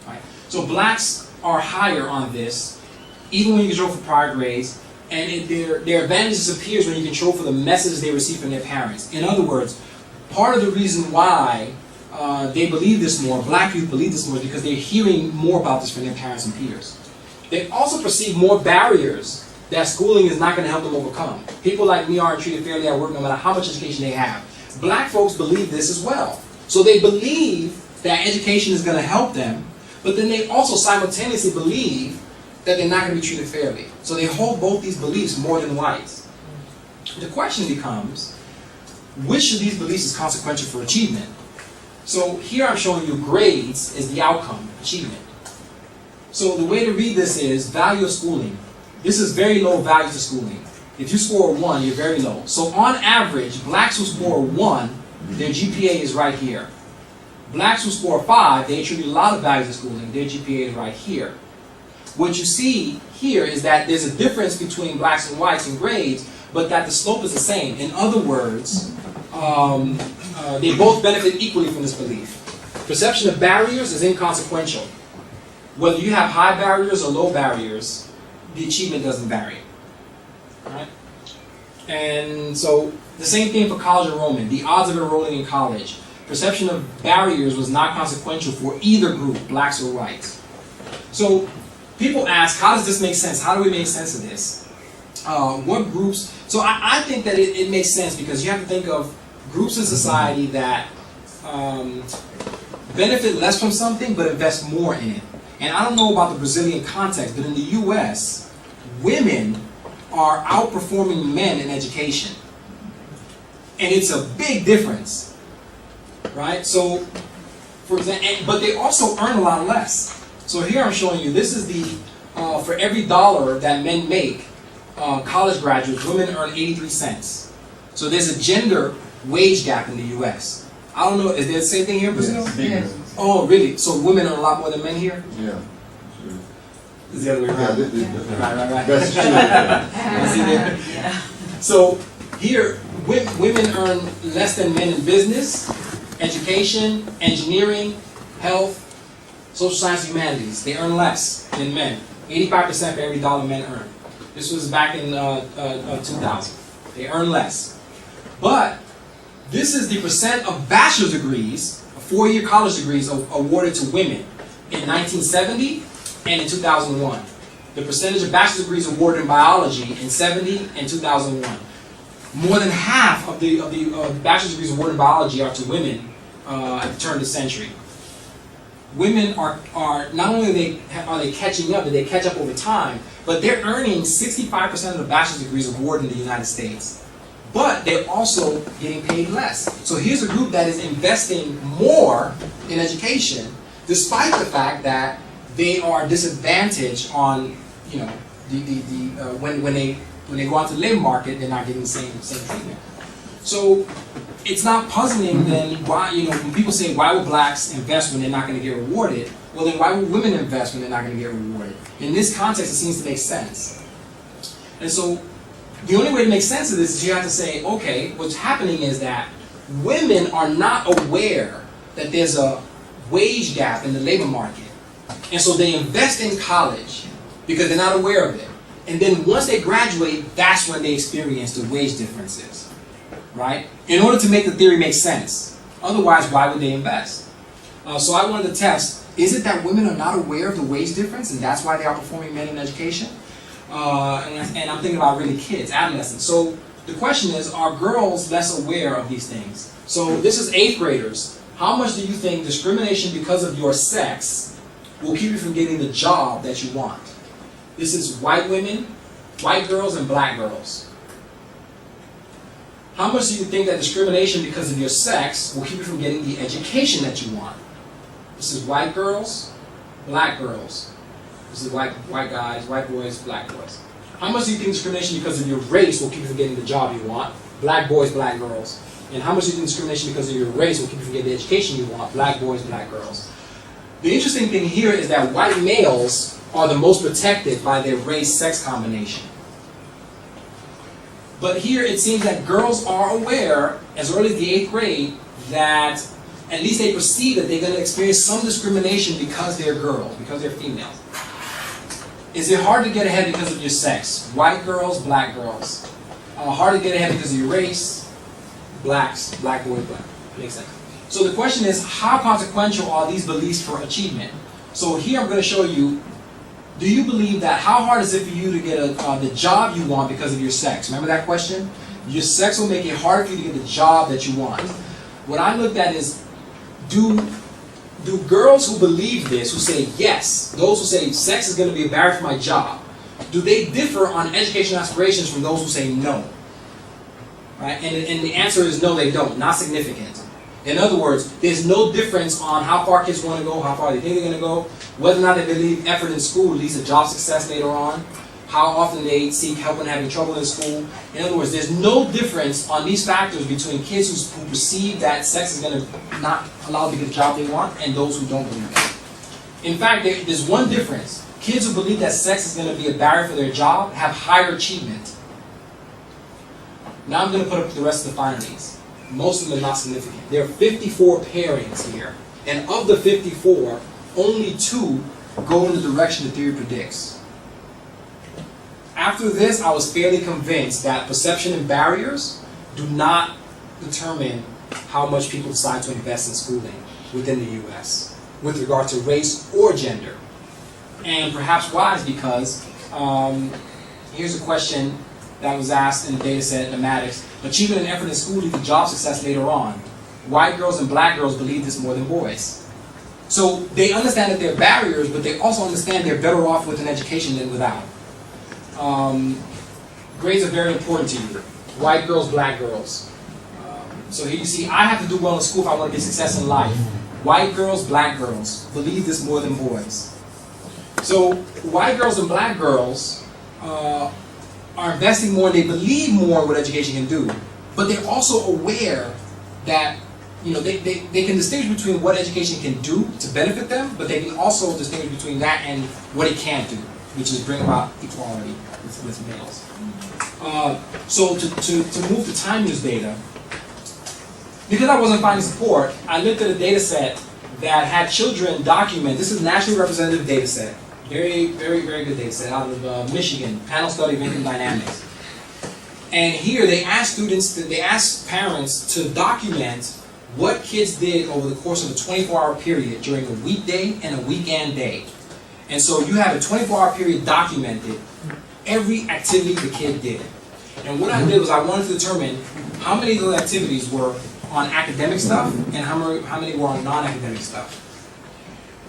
S2: Right? So blacks are higher on this, even when you control for prior grades, and their advantage disappears when you control for the messages they receive from their parents. In other words, part of the reason why they believe this more, black youth believe this more, is because they're hearing more about this from their parents and peers. They also perceive more barriers that schooling is not going to help them overcome. People like me aren't treated fairly at work no matter how much education they have. Black folks believe this as well. So they believe that education is going to help them, but then they also simultaneously believe that they're not going to be treated fairly. So they hold both these beliefs more than whites. The question becomes, which of these beliefs is consequential for achievement? So here I'm showing you grades is the outcome, achievement. So the way to read this is value of schooling. This is very low value to schooling. If you score 1, you're very low. So on average, blacks who score 1, their GPA is right here. Blacks who score 5, they attribute a lot of value to schooling. Their GPA is right here. What you see here is that there's a difference between blacks and whites in grades, but that the slope is the same. In other words, they both benefit equally from this belief. Perception of barriers is inconsequential. Whether you have high barriers or low barriers, the achievement doesn't vary. Right? And so the same thing for college enrollment, the odds of enrolling in college. Perception of barriers was not consequential for either group, blacks or whites. So people ask, how does this make sense? How do we make sense of this? What groups? So I think that it makes sense because you have to think of groups in society that benefit less from something but invest more in it. And I don't know about the Brazilian context, but in the US, women are outperforming men in education. And it's a big difference, right? So, for example, but they also earn a lot less. So here I'm showing you, this is the, for every dollar that men make, college graduates, women earn 83 cents. So there's a gender wage gap in the US. I don't know, is there the same thing here in Brazil?
S1: Yes.
S2: Oh, really? So women earn a lot more than men here?
S1: Yeah.
S2: Is the other way around? Right.
S1: That's true.
S2: Yeah. So here, women earn less than men in business, education, engineering, health, social science, humanities. They earn less than men. 85% for every dollar men earn. This was back in 2000. They earn less. But this is the percent of bachelor's degrees, 4-year college degrees awarded to women in 1970 and in 2001. The percentage of bachelor's degrees awarded in biology in 70 and 2001. More than half of the bachelor's degrees awarded in biology are to women at the turn of the century. Women are not only are they catching up, but they catch up over time, but they're earning 65% of the bachelor's degrees awarded in the United States. But they're also getting paid less. So here's a group that is investing more in education, despite the fact that they are disadvantaged on, you know, when they go out to the labor market, they're not getting the same treatment. So it's not puzzling then why, you know, when people say why would blacks invest when they're not going to get rewarded, well then why would women invest when they're not going to get rewarded? In this context, it seems to make sense. And so the only way to make sense of this is you have to say, okay, what's happening is that women are not aware that there's a wage gap in the labor market. And so they invest in college because they're not aware of it. And then once they graduate, that's when they experience the wage differences, right? In order to make the theory make sense. Otherwise, why would they invest? So I wanted to test, is it that women are not aware of the wage difference and that's why they are outperforming men in education? And I'm thinking about really kids, adolescents. So the question is, are girls less aware of these things? So this is 8th graders. How much do you think discrimination because of your sex will keep you from getting the job that you want? This is white women, white girls, and black girls. How much do you think that discrimination because of your sex will keep you from getting the education that you want? This is white girls, black girls. This is white guys, white boys, black boys. How much do you think discrimination because of your race will keep you from getting the job you want? Black boys, black girls. And how much do you think discrimination because of your race will keep you from getting the education you want? Black boys, black girls. The interesting thing here is that white males are the most protected by their race-sex combination. But here it seems that girls are aware, as early as the 8th grade, that at least they perceive that they're going to experience some discrimination because they're girls, because they're females. Is it hard to get ahead because of your sex? White girls, black girls. Hard to get ahead because of your race? Blacks, black boys, black. Makes sense. So the question is, how consequential are these beliefs for achievement? So here I'm going to show you, do you believe that, how hard is it for you to get the job you want because of your sex? Remember that question? Your sex will make it harder for you to get the job that you want. What I looked at is, do girls who believe this, who say yes, those who say sex is going to be a barrier for my job, do they differ on educational aspirations from those who say no? Right? And the answer is no, they don't. Not significant. In other words, there's no difference on how far kids want to go, how far they think they're going to go, whether or not they believe effort in school leads to job success later on, how often they seek help when having trouble in school. In other words, there's no difference on these factors between kids who perceive that sex is going to not allow them to get the job they want and those who don't believe that. In fact, there's one difference. Kids who believe that sex is going to be a barrier for their job have higher achievement. Now I'm going to put up the rest of the findings. Most of them are not significant. There are 54 pairings here. And of the 54, only 2 go in the direction the theory predicts. After this, I was fairly convinced that perception and barriers do not determine how much people decide to invest in schooling within the U.S. with regard to race or gender. And perhaps why is because, here's a question that was asked in the data set Mathematics. Achievement and effort in school lead to job success later on. White girls and black girls believe this more than boys. So they understand that there are barriers, but they also understand they're better off with an education than without. Grades are very important to you. White girls, black girls. So here you see, I have to do well in school if I want to get success in life. White girls, black girls. Believe this more than boys. So white girls and black girls are investing more, and they believe more in what education can do. But they're also aware that they can distinguish between what education can do to benefit them, but they can also distinguish between that and what it can't do, which is bring about equality with males. So to move to time use data, because I wasn't finding support, I looked at a data set that had children document. This is a nationally representative data set. Very, very, very good data set out of Michigan, panel study of income dynamics. And here they asked parents to document what kids did over the course of a 24-hour period during a weekday and a weekend day. And so you have a 24-hour period documented, every activity the kid did. And what I did was I wanted to determine how many of those activities were on academic stuff and how many were on non-academic stuff.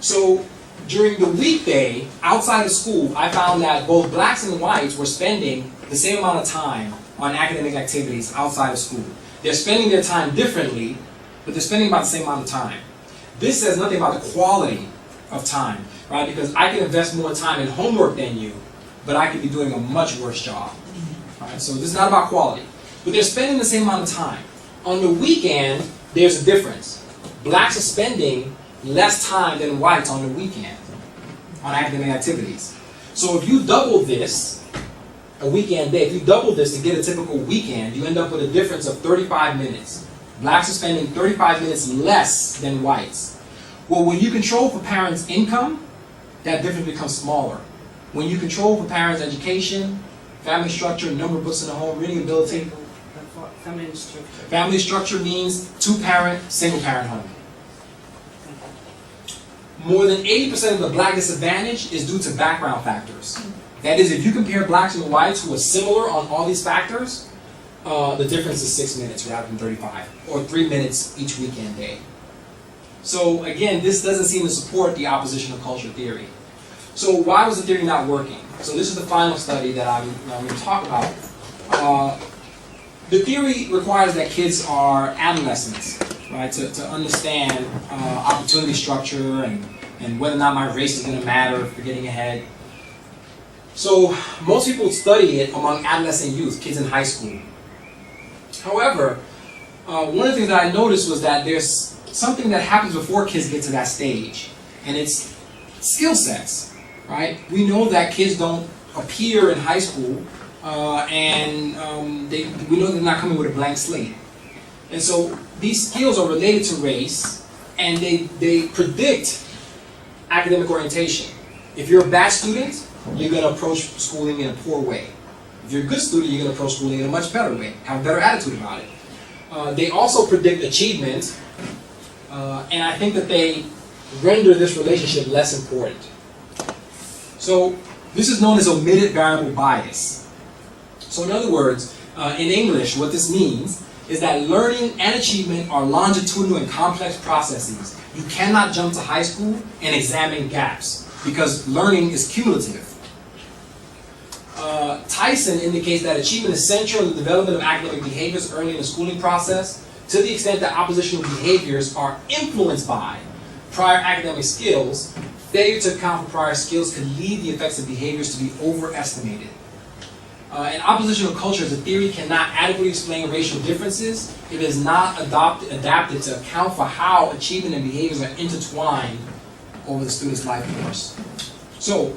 S2: So during the weekday, outside of school, I found that both blacks and whites were spending the same amount of time on academic activities outside of school. They're spending their time differently, but they're spending about the same amount of time. This says nothing about the quality of time, right? Because I can invest more time in homework than you, but I could be doing a much worse job. Right? So this is not about quality. But they're spending the same amount of time. On the weekend, there's a difference. Blacks are spending less time than whites on the weekend on academic activities. So if you double this, a weekend day, if you double this to get a typical weekend, you end up with a difference of 35 minutes. Blacks are spending 35 minutes less than whites. Well, when you control for parents' income, that difference becomes smaller. When you control for parents' education, family structure, number of books in the home, reading ability. Family structure means two-parent, single-parent home. More than 80% of the black disadvantage is due to background factors. That is, if you compare blacks and whites who are similar on all these factors, the difference is 6 minutes rather than 35, or 3 minutes each weekend day. So again, this doesn't seem to support the oppositional culture theory. So why was the theory not working? So this is the final study that I'm going to talk about. The theory requires that kids are adolescents, right, to understand opportunity structure and whether or not my race is going to matter for getting ahead. So most people study it among adolescent youth, kids in high school. However, one of the things that I noticed was that there's something that happens before kids get to that stage, and it's skill sets, right? We know that kids don't appear in high school, we know they're not coming with a blank slate. And so these skills are related to race, and they predict academic orientation. If you're a bad student, you're going to approach schooling in a poor way. If you're a good student, you're going to approach schooling in a much better way, have a better attitude about it. They also predict achievement, and I think that they render this relationship less important. So this is known as omitted variable bias. So in other words, in English, what this means is that learning and achievement are longitudinal and complex processes. You cannot jump to high school and examine gaps, because learning is cumulative. Tyson indicates that achievement is central in the development of academic behaviors early in the schooling process, to the extent that oppositional behaviors are influenced by prior academic skills. Failure to account for prior skills can lead the effects of behaviors to be overestimated. And oppositional culture as a theory cannot adequately explain racial differences if it is not adapted to account for how achievement and behaviors are intertwined over the student's life course. So,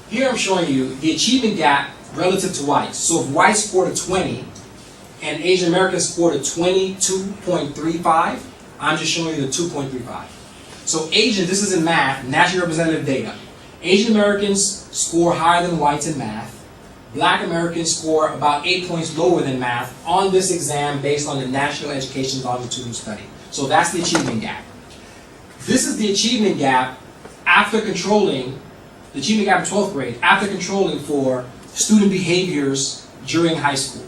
S2: here I'm showing you the achievement gap relative to whites. So if whites scored a 20 and Asian Americans scored a 22.35, I'm just showing you the 2.35. So Asian, this is in math, nationally representative data. Asian Americans score higher than whites in math. Black Americans score about 8 points lower than math on this exam based on the National Education Longitudinal Study. So that's the achievement gap. This is the achievement gap after controlling, the achievement gap in 12th grade, after controlling for student behaviors during high school.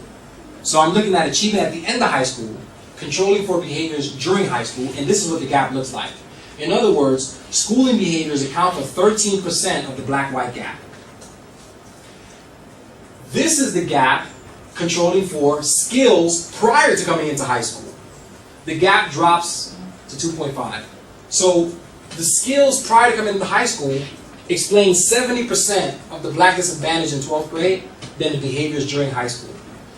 S2: So I'm looking at achievement at the end of high school, controlling for behaviors during high school, and this is what the gap looks like. In other words, schooling behaviors account for 13% of the black-white gap. This is the gap controlling for skills prior to coming into high school. The gap drops to 2.5. So the skills prior to coming into high school explain 70% of the black disadvantage in 12th grade than the behaviors during high school.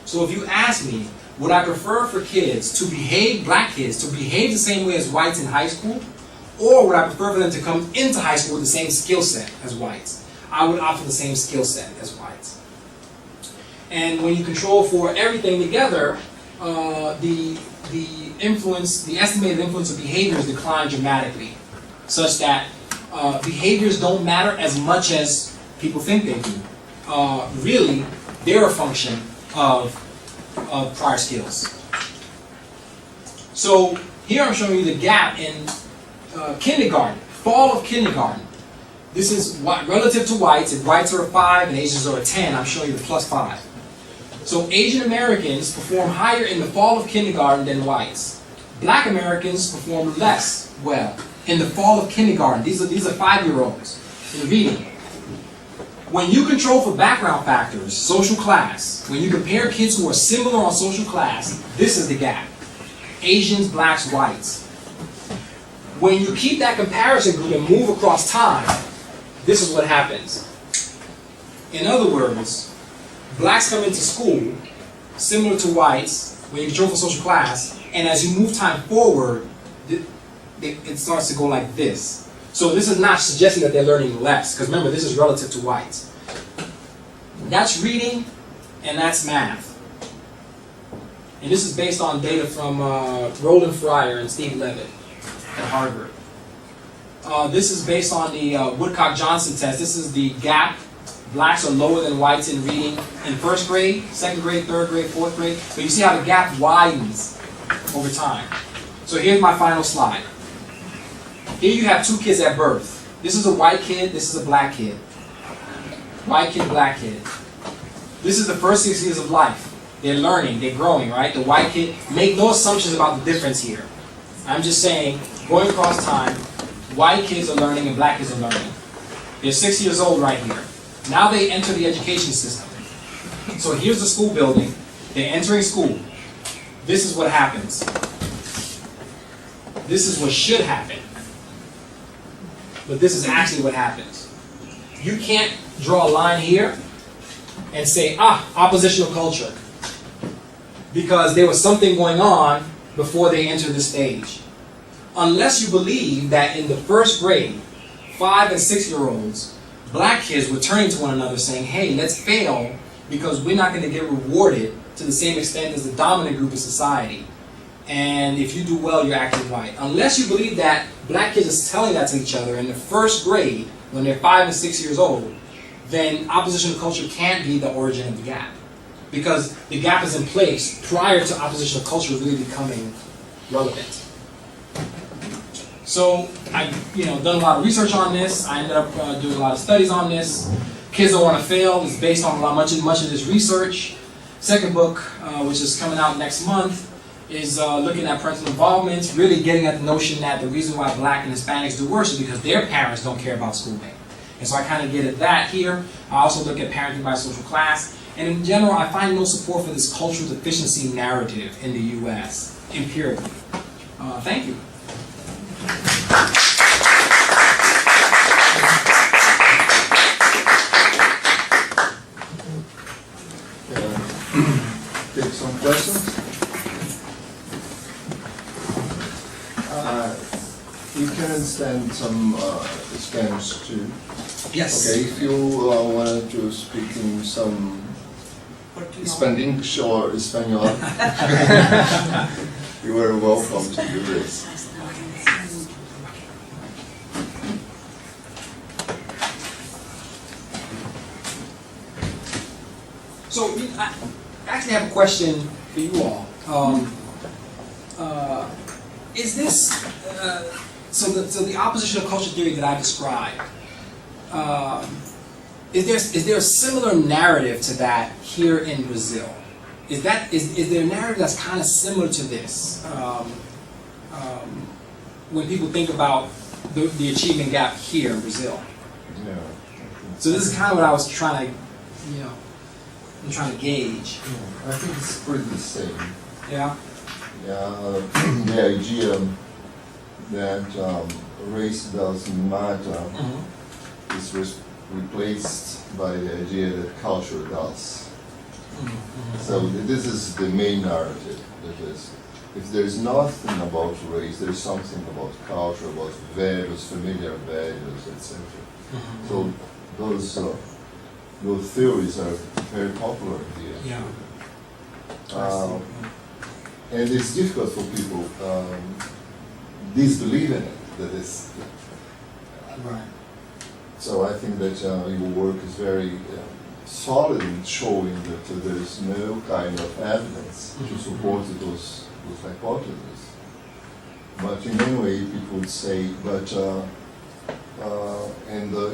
S2: So if you ask me, would I prefer for kids to behave, black kids, to behave the same way as whites in high school, or would I prefer for them to come into high school with the same skill set as whites? I would opt for the same skill set as whites. And when you control for everything together, the estimated influence of behaviors decline dramatically, such that behaviors don't matter as much as people think they do. Really, they're a function of prior skills. So here I'm showing you the gap in kindergarten, fall of kindergarten. This is relative to whites. If whites are a 5 and Asians are a 10, I'm showing you the +5. So Asian Americans perform higher in the fall of kindergarten than whites. Black Americans perform less well in the fall of kindergarten. These are 5-year-olds in reading. When you control for background factors, social class, when you compare kids who are similar on social class, this is the gap. Asians, blacks, whites. When you keep that comparison group and move across time, this is what happens. In other words, blacks come into school similar to whites when you control for social class, and as you move time forward, it starts to go like this. So this is not suggesting that they're learning less, because remember, this is relative to whites. That's reading, and that's math. And this is based on data from Roland Fryer and Steve Levitt at Harvard. This is based on the Woodcock-Johnson test. This is the gap. Blacks are lower than whites in reading in first grade, second grade, third grade, fourth grade. But you see how the gap widens over time. So here's my final slide. Here you have 2 kids at birth. This is a white kid, this is a black kid. White kid, black kid. This is the first 6 years of life. They're learning, they're growing, right? The white kid, make no assumptions about the difference here. I'm just saying, going across time, white kids are learning and black kids are learning. They're 6 years old right here. Now they enter the education system. So here's the school building. They're entering school. This is what happens. This is what should happen. But this is actually what happens. You can't draw a line here and say, oppositional culture. Because there was something going on before they entered the stage. Unless you believe that in the first grade, 5 and 6-year-olds, black kids were turning to one another saying, hey, let's fail because we're not going to get rewarded to the same extent as the dominant group of society. And if you do well, you're acting white. Unless you believe that black kids are telling that to each other in the first grade when they're 5 and 6 years old, then oppositional culture can't be the origin of the gap. Because the gap is in place prior to oppositional culture really becoming relevant. So I've done a lot of research on this. I ended up doing a lot of studies on this. Kids Don't Want to Fail is based on much of this research. Second book, which is coming out next month, is looking at parental involvement, really getting at the notion that the reason why black and Hispanics do worse is because their parents don't care about schooling. And so I kind of get at that here. I also look at parenting by social class. And in general, I find no support for this cultural deficiency narrative in the U.S. empirically. Thank you.
S1: Take some questions. You can send some Spanish too.
S2: Yes.
S1: Okay, if you wanted to speak in some Spanish or Espanol, you are welcome to do this.
S2: So I actually have a question for you all. Is this so the oppositional culture theory that I described? Is there a similar narrative to that here in Brazil? Is there a narrative that's kind of similar to this? When people think about the achievement gap here in Brazil.
S1: Yeah.
S2: So this is kind of what I was trying to, I'm trying to gauge.
S1: I think it's pretty the same.
S2: Yeah.
S1: Yeah, the idea that race doesn't matter is replaced by the idea that culture does. So this is the main narrative. That is, if there's nothing about race, there's something about culture, about values, familiar values, etc. So those theories are very popular here.
S2: Yeah.
S1: And it's difficult for people disbelieve in it. That is.
S2: Right.
S1: So I think that your work is very solid in showing that there is no kind of evidence to support those hypotheses. But in any way, people would say, but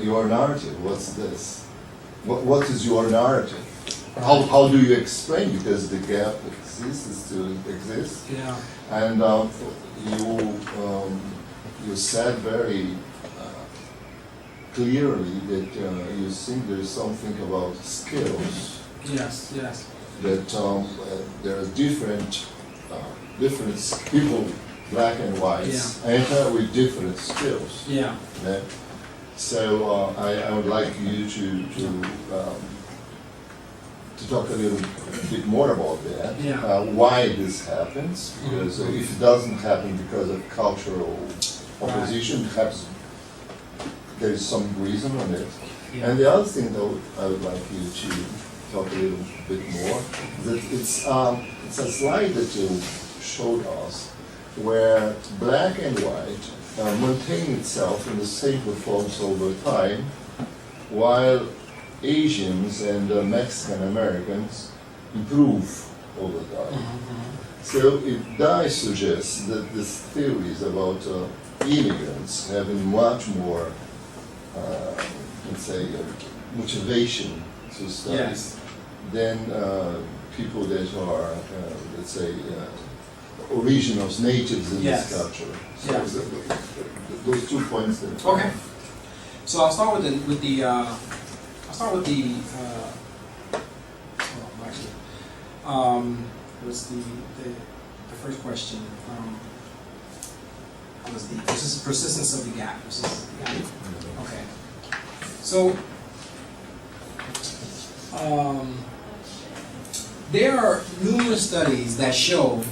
S1: your narrative, what's this? What is your narrative? How do you explain? Because the gap exists, it still exists.
S2: Yeah.
S1: And you said very clearly that you think there is something about skills.
S2: Yes. Yes.
S1: That there are different people, black and white, enter with different skills.
S2: Yeah.
S1: Yeah. So I would like you to talk a little bit more about that.
S2: Yeah.
S1: Why this happens? Because if it doesn't happen because of cultural opposition, perhaps there is some reason on it.
S2: Yeah.
S1: And the other thing, though, I would like you to talk a little bit more, that it's a slide that you showed us where black and white maintain itself in the same performance over time, while Asians and Mexican Americans improve over time. So it does suggest that these theories about immigrants having much more, let's say, motivation to study than people that are, let's say, originals, natives in this culture. So those 2 points there.
S2: Okay. So I'll start with the was the first question was the persistence of the gap. Okay. So there are numerous studies that show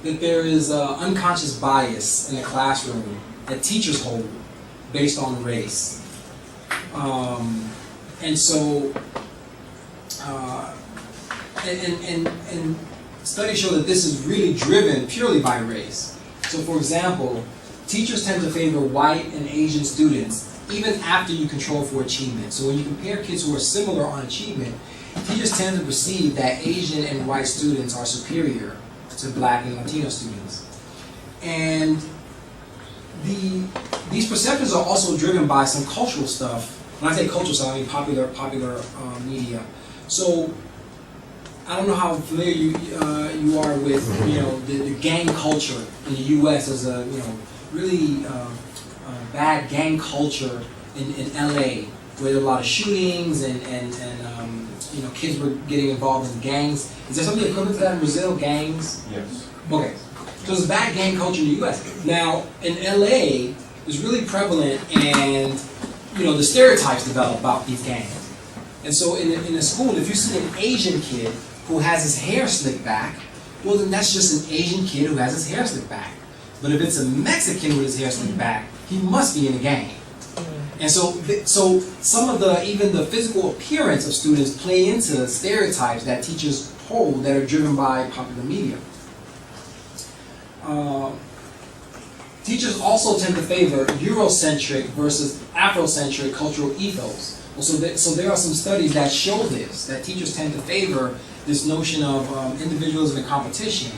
S2: that there is unconscious bias in the classroom that teachers hold based on race. And so, and studies show that this is really driven purely by race. So for example, teachers tend to favor white and Asian students even after you control for achievement. So when you compare kids who are similar on achievement, teachers tend to perceive that Asian and white students are superior to black and Latino students. And these perceptions are also driven by some cultural stuff. When I say cultural stuff, I mean popular media. So I don't know how familiar you are with the gang culture in the U.S. There's a really bad gang culture in L.A. where there are a lot of shootings and kids were getting involved in gangs. Is there something equivalent to that in Brazil? Gangs?
S1: Yes.
S2: Okay. So there's bad gang culture in the U.S. Now in L.A. it's really prevalent, and the stereotypes develop about these gangs. And so in a school, if you see an Asian kid who has his hair slicked back, well then that's just an Asian kid who has his hair slicked back. But if it's a Mexican with his hair slicked back, he must be in a gang. And so some of even the physical appearance of students play into stereotypes that teachers hold that are driven by popular media. Teachers also tend to favor Eurocentric versus Afrocentric cultural ethos. So there are some studies that show this, that teachers tend to favor this notion of individualism and competition,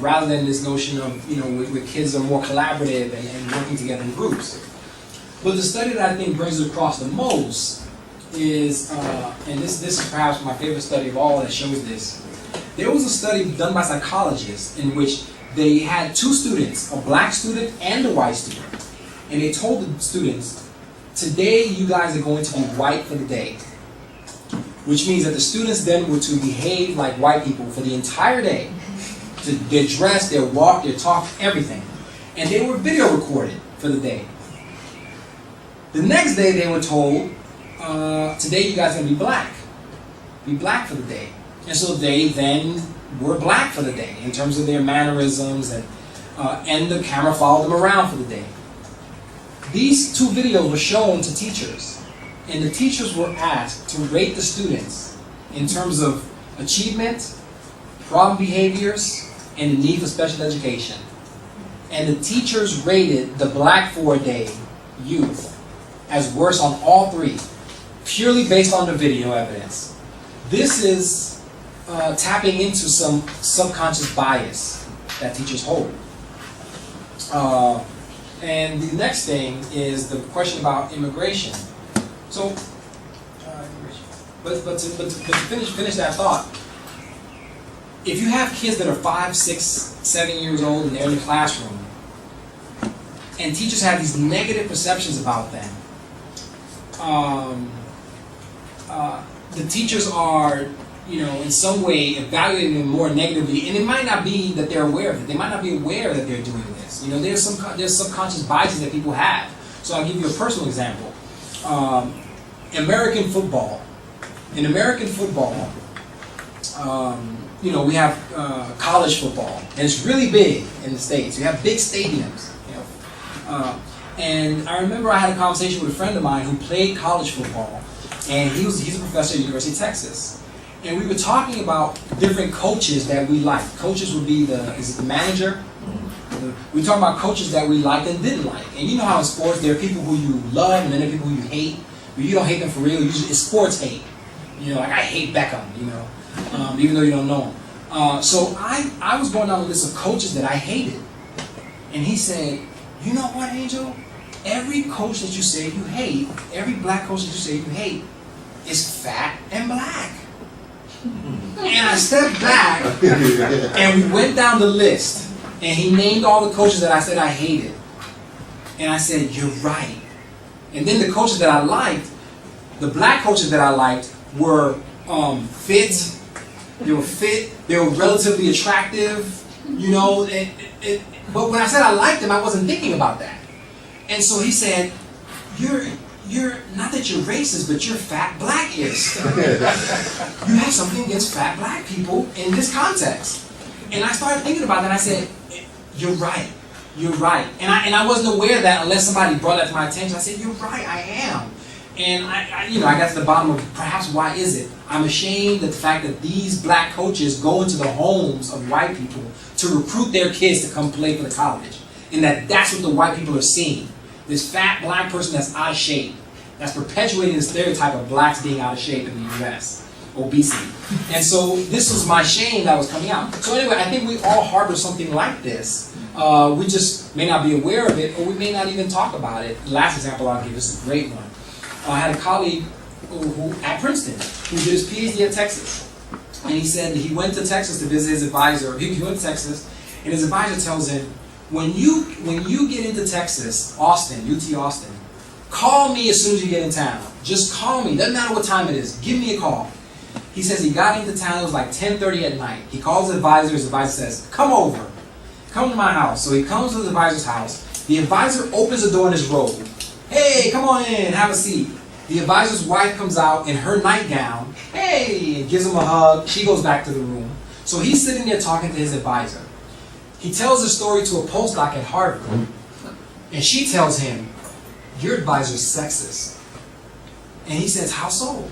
S2: rather than this notion of, where kids are more collaborative and working together in groups. But the study that I think brings it across the most is, and this is perhaps my favorite study of all that shows this. There was a study done by psychologists in which they had two students, a black student and a white student. and they told the students, today you guys are going to be white for the day. Which means that the students then were to behave like white people for the entire day. Their dress, their walk, their talk, everything. And they were video recorded for the day. The next day they were told, today you guys are going to be black. Be black for the day. And so they then were black for the day in terms of their mannerisms, and the camera followed them around for the day. These two videos were shown to teachers, and the teachers were asked to rate the students in terms of achievement, problem behaviors, and the need for special education. And the teachers rated the black 4-day youth as worse on all three, purely based on the video evidence. This is tapping into some subconscious bias that teachers hold. And the next thing is the question about immigration. So, but to finish that thought, if you have kids that are 5, 6, 7 years old and they're in the classroom, and teachers have these negative perceptions about them, the teachers are, in some way evaluating them more negatively, and it might not be that they're aware of it. They might not be aware that they're doing this. There's subconscious biases that people have. So I'll give you a personal example. American football. In American football, we have college football, and it's really big in the States. You have big stadiums. And I remember I had a conversation with a friend of mine who played college football, and he's a professor at the University of Texas. And we were talking about different coaches that we liked. Coaches would be the manager? We talking about coaches that we liked and didn't like. And you know how in sports there are people who you love and then there are people who you hate. But you don't hate them for real. Usually it's sports hate. Like I hate Beckham, even though you don't know him. So I was going down a list of coaches that I hated. And he said, you know what, Angel? Every coach that you say you hate, every black coach that you say you hate, is fat and black. And I stepped back, and we went down the list, and he named all the coaches that I said I hated. And I said, you're right. And then the coaches that I liked, the black coaches that I liked, were fit. They were fit. They were relatively attractive. But when I said I liked them, I wasn't thinking about that. And so he said, you're not that you're racist, but you're fat blackist. You have something against fat black people in this context. And I started thinking about that, and I said, you're right. You're right. And I wasn't aware of that unless somebody brought that to my attention. I said, you're right, I am. And I got to the bottom of perhaps why is it? I'm ashamed at the fact that these black coaches go into the homes of white people to recruit their kids to come play for the college. And that's what the white people are seeing. This fat black person that's out of shape, that's perpetuating the stereotype of blacks being out of shape in the U.S. Obesity. And so this was my shame that was coming out. So anyway, I think we all harbor something like this. We just may not be aware of it, or we may not even talk about it. The last example I'll give is a great one. I had a colleague who at Princeton who did his PhD at Texas. And he said he went to Texas to visit his advisor. He went to Texas, and his advisor tells him, when you get into Texas, Austin, UT Austin, call me as soon as you get in town. Just call me. Doesn't matter what time it is. Give me a call. He says he got into town. It was like 10:30 at night. He calls his advisor. His advisor says, come over. Come to my house. So he comes to his advisor's house. The advisor opens the door in his robe. Hey, come on in. Have a seat. The advisor's wife comes out in her nightgown. Hey, and gives him a hug. She goes back to the room. So he's sitting there talking to his advisor. He tells the story to a postdoc at Harvard. And she tells him, your advisor's sexist. And he says, how so?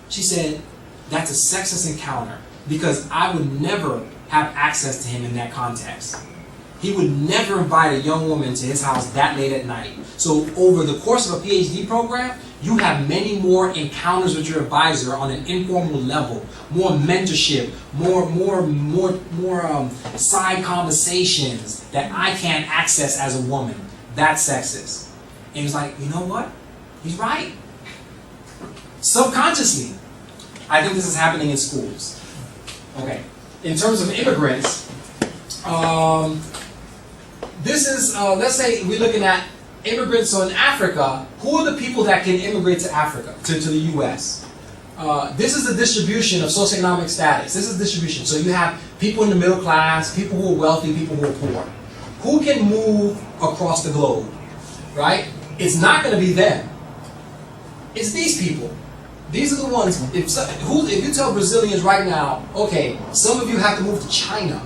S2: She said, that's a sexist encounter because I would never have access to him in that context. He would never invite a young woman to his house that late at night. So over the course of a PhD program, you have many more encounters with your advisor on an informal level, more mentorship, more side conversations that I can't access as a woman. That's sexist. And he's like, you know what? He's right. Subconsciously, I think this is happening in schools. Okay. In terms of immigrants, this is, let's say we're looking at immigrants, so in Africa, who are the people that can immigrate to Africa, to the U.S.? This is the distribution of socioeconomic status. This is the distribution. So you have people in the middle class, people who are wealthy, people who are poor. Who can move across the globe, right? It's not going to be them. It's these people. These are the ones, if you tell Brazilians right now, okay, some of you have to move to China,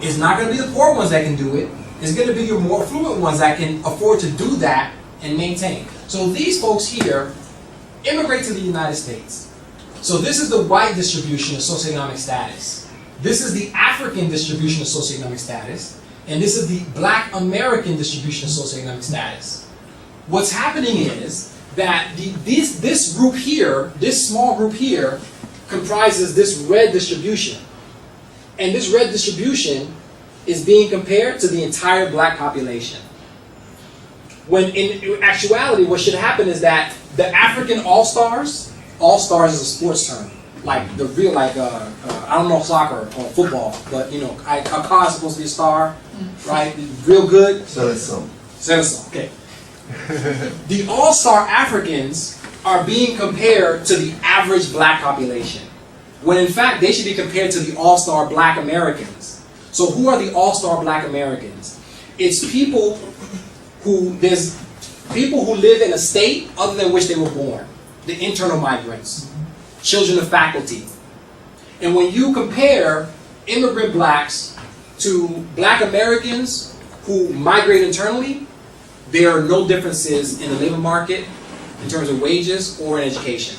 S2: it's not going to be the poor ones that can do it. It's going to be your more affluent ones that can afford to do that and maintain. So these folks here immigrate to the United States. So this is the white distribution of socioeconomic status. This is the African distribution of socioeconomic status. And this is the Black American distribution of socioeconomic status. What's happening is that this group here, this small group here, comprises this red distribution. And this red distribution is being compared to the entire black population. When in actuality, what should happen is that the African all-stars is a sports term. Like the real, I don't know soccer or football, but you know, Kaká is supposed to be a star, right? Real good.
S1: Seleção.
S2: Okay. The all-star Africans are being compared to the average black population, when in fact they should be compared to the all-star black Americans. So who are the all-star black Americans? It's people who live in a state other than which they were born. The internal migrants, children of faculty. And when you compare immigrant blacks to black Americans who migrate internally, there are no differences in the labor market in terms of wages or in education.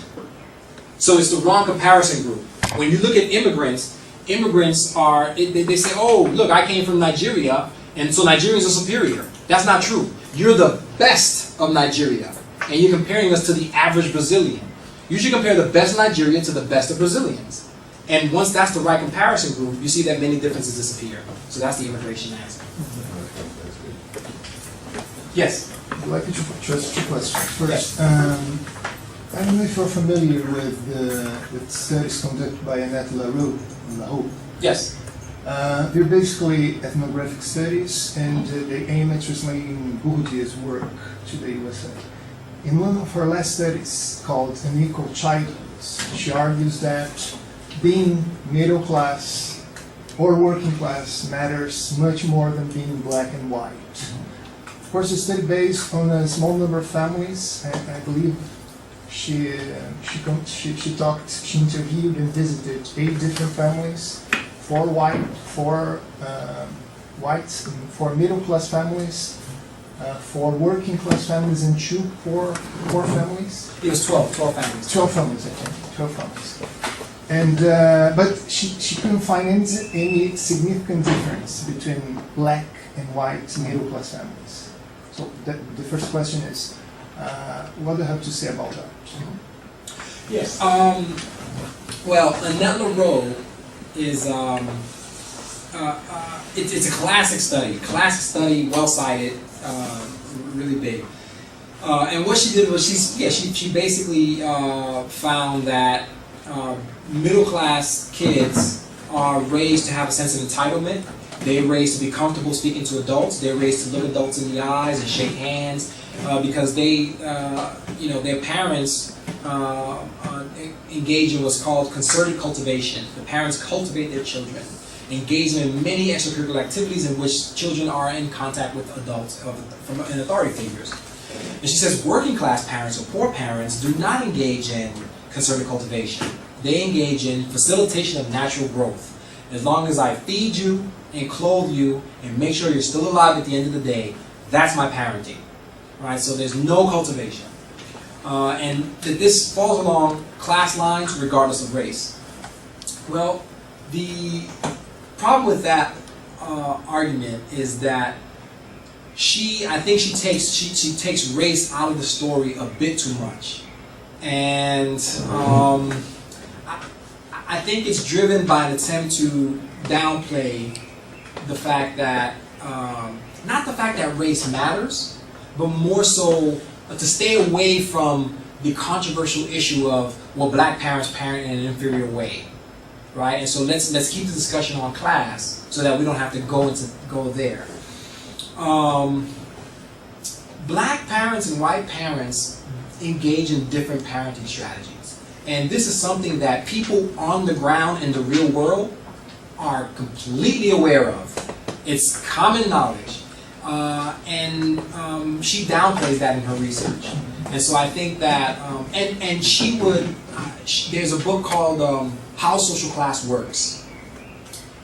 S2: So it's the wrong comparison group. When you look at immigrants are, they say, oh, look, I came from Nigeria, and so Nigerians are superior. That's not true. You're the best of Nigeria, and you're comparing us to the average Brazilian. You should compare the best of Nigeria to the best of Brazilians. And once that's the right comparison group, you see that many differences disappear. So that's the immigration answer. Yes?
S3: I'd like to address two questions. First, I don't know if you're familiar with studies conducted by Annette LaRue.
S2: Yes.
S3: They're basically ethnographic studies, and they aim at translating Bourdieu's work to the USA. In one of her last studies, called Unequal Childhoods, she argues that being middle class or working class matters much more than being black and white. Of course, it's study based on a small number of families. I believe she interviewed and visited 8 different families, 4 white, 4 whites, 4 middle class families, 4 working class families, and 2 poor families.
S2: It was 12 families.
S3: 12 families, I think. 12 families. And but she couldn't find any significant difference between black and white middle class families. So the first question is, what do you have to say about that?
S2: Yes. Well, Annette LaRue is it's a classic study, well cited, really big. And what she did was she basically found that middle class kids are raised to have a sense of entitlement. They're raised to be comfortable speaking to adults. They're raised to look adults in the eyes and shake hands because they, their parents engage in what's called concerted cultivation. The parents cultivate their children, engage them in many extracurricular activities in which children are in contact with adults and authority figures. And she says working class parents or poor parents do not engage in concerted cultivation. They engage in facilitation of natural growth. As long as I feed you and clothe you and make sure you're still alive at the end of the day, that's my parenting. Right? So there's no cultivation. And this falls along class lines regardless of race. Well, the problem with that argument is that I think she takes race out of the story a bit too much. And I think it's driven by an attempt to downplay the fact that, not the fact that race matters, but more so to stay away from the controversial issue of, well, black parents parent in an inferior way, right? And so let's keep the discussion on class so that we don't have to go there. black parents and white parents engage in different parenting strategies. And this is something that people on the ground in the real world are completely aware of. It's common knowledge. She downplays that in her research. And so I think that, and she would, there's a book called How Social Class Works.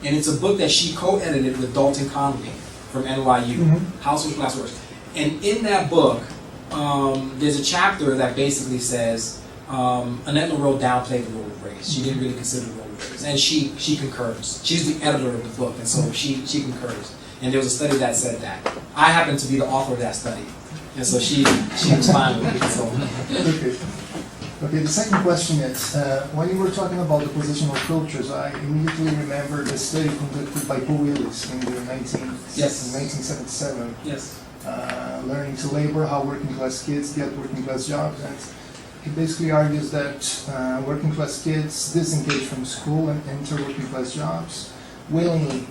S2: And it's a book that she co-edited with Dalton Conley from NYU, How Social Class Works. And in that book, there's a chapter that basically says, Annette LaRue downplayed the role of race. She didn't really consider the role of race. And she concurs. She's the editor of the book, and so she concurs. And there was a study that said that. I happen to be the author of that study. And so she was fine with it. So.
S3: Okay, the second question is, when you were talking about oppositional cultures, I immediately remember the study conducted by Paul Willis in the 1977.
S2: Yes.
S3: Learning to labor, how working class kids get working class jobs. And he basically argues that working class kids disengage from school and enter working class jobs willingly.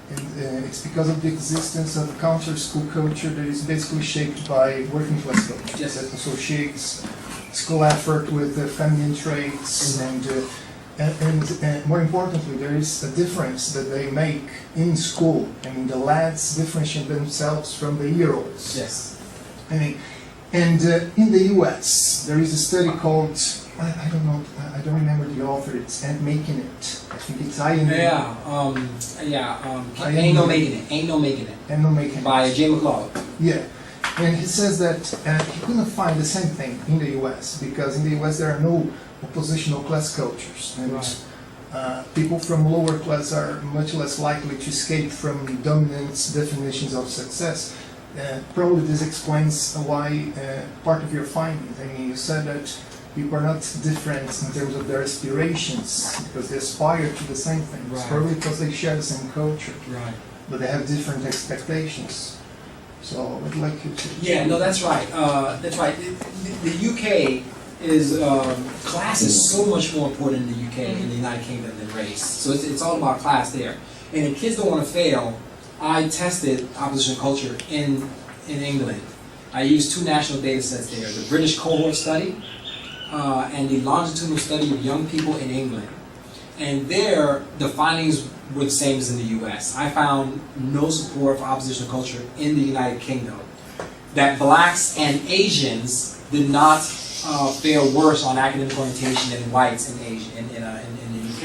S3: And it's because of the existence of a counter school culture that is basically shaped by working class culture.
S2: Yes.
S3: That associates school effort with feminine traits, and more importantly, there is a difference that they make in school. I mean, the lads differentiate themselves from the year-olds.
S2: Yes.
S3: I mean, and in the U.S., there is a study called, I don't know, I don't remember the author. It's Ain't Making It. I think it's
S2: Ain't No Making It. Ain't No Making It.
S3: Ain't No Making It.
S2: By Jay McLeod.
S3: Yeah. And he says that he couldn't find the same thing in the U.S. because in the U.S. there are no oppositional class cultures, and people from lower class are much less likely to escape from dominant definitions of success. Probably this explains why part of your findings. I mean, you said that people are not different in terms of their aspirations because they aspire to the same things.
S2: Right.
S3: Probably because they share the same culture,
S2: Right.
S3: but they have different expectations. So I'd like you to...
S2: Yeah, no, that's right. That's right. The UK is, class is so much more important in the UK, in the United Kingdom, than race. So it's all about class there. And if kids don't want to fail, I tested oppositional culture in England. I used 2 national data sets there, the British cohort study and the longitudinal study of young people in England. And there, the findings were the same as in the US. I found no support for oppositional culture in the United Kingdom. That blacks and Asians did not fare worse on academic orientation than whites in the UK.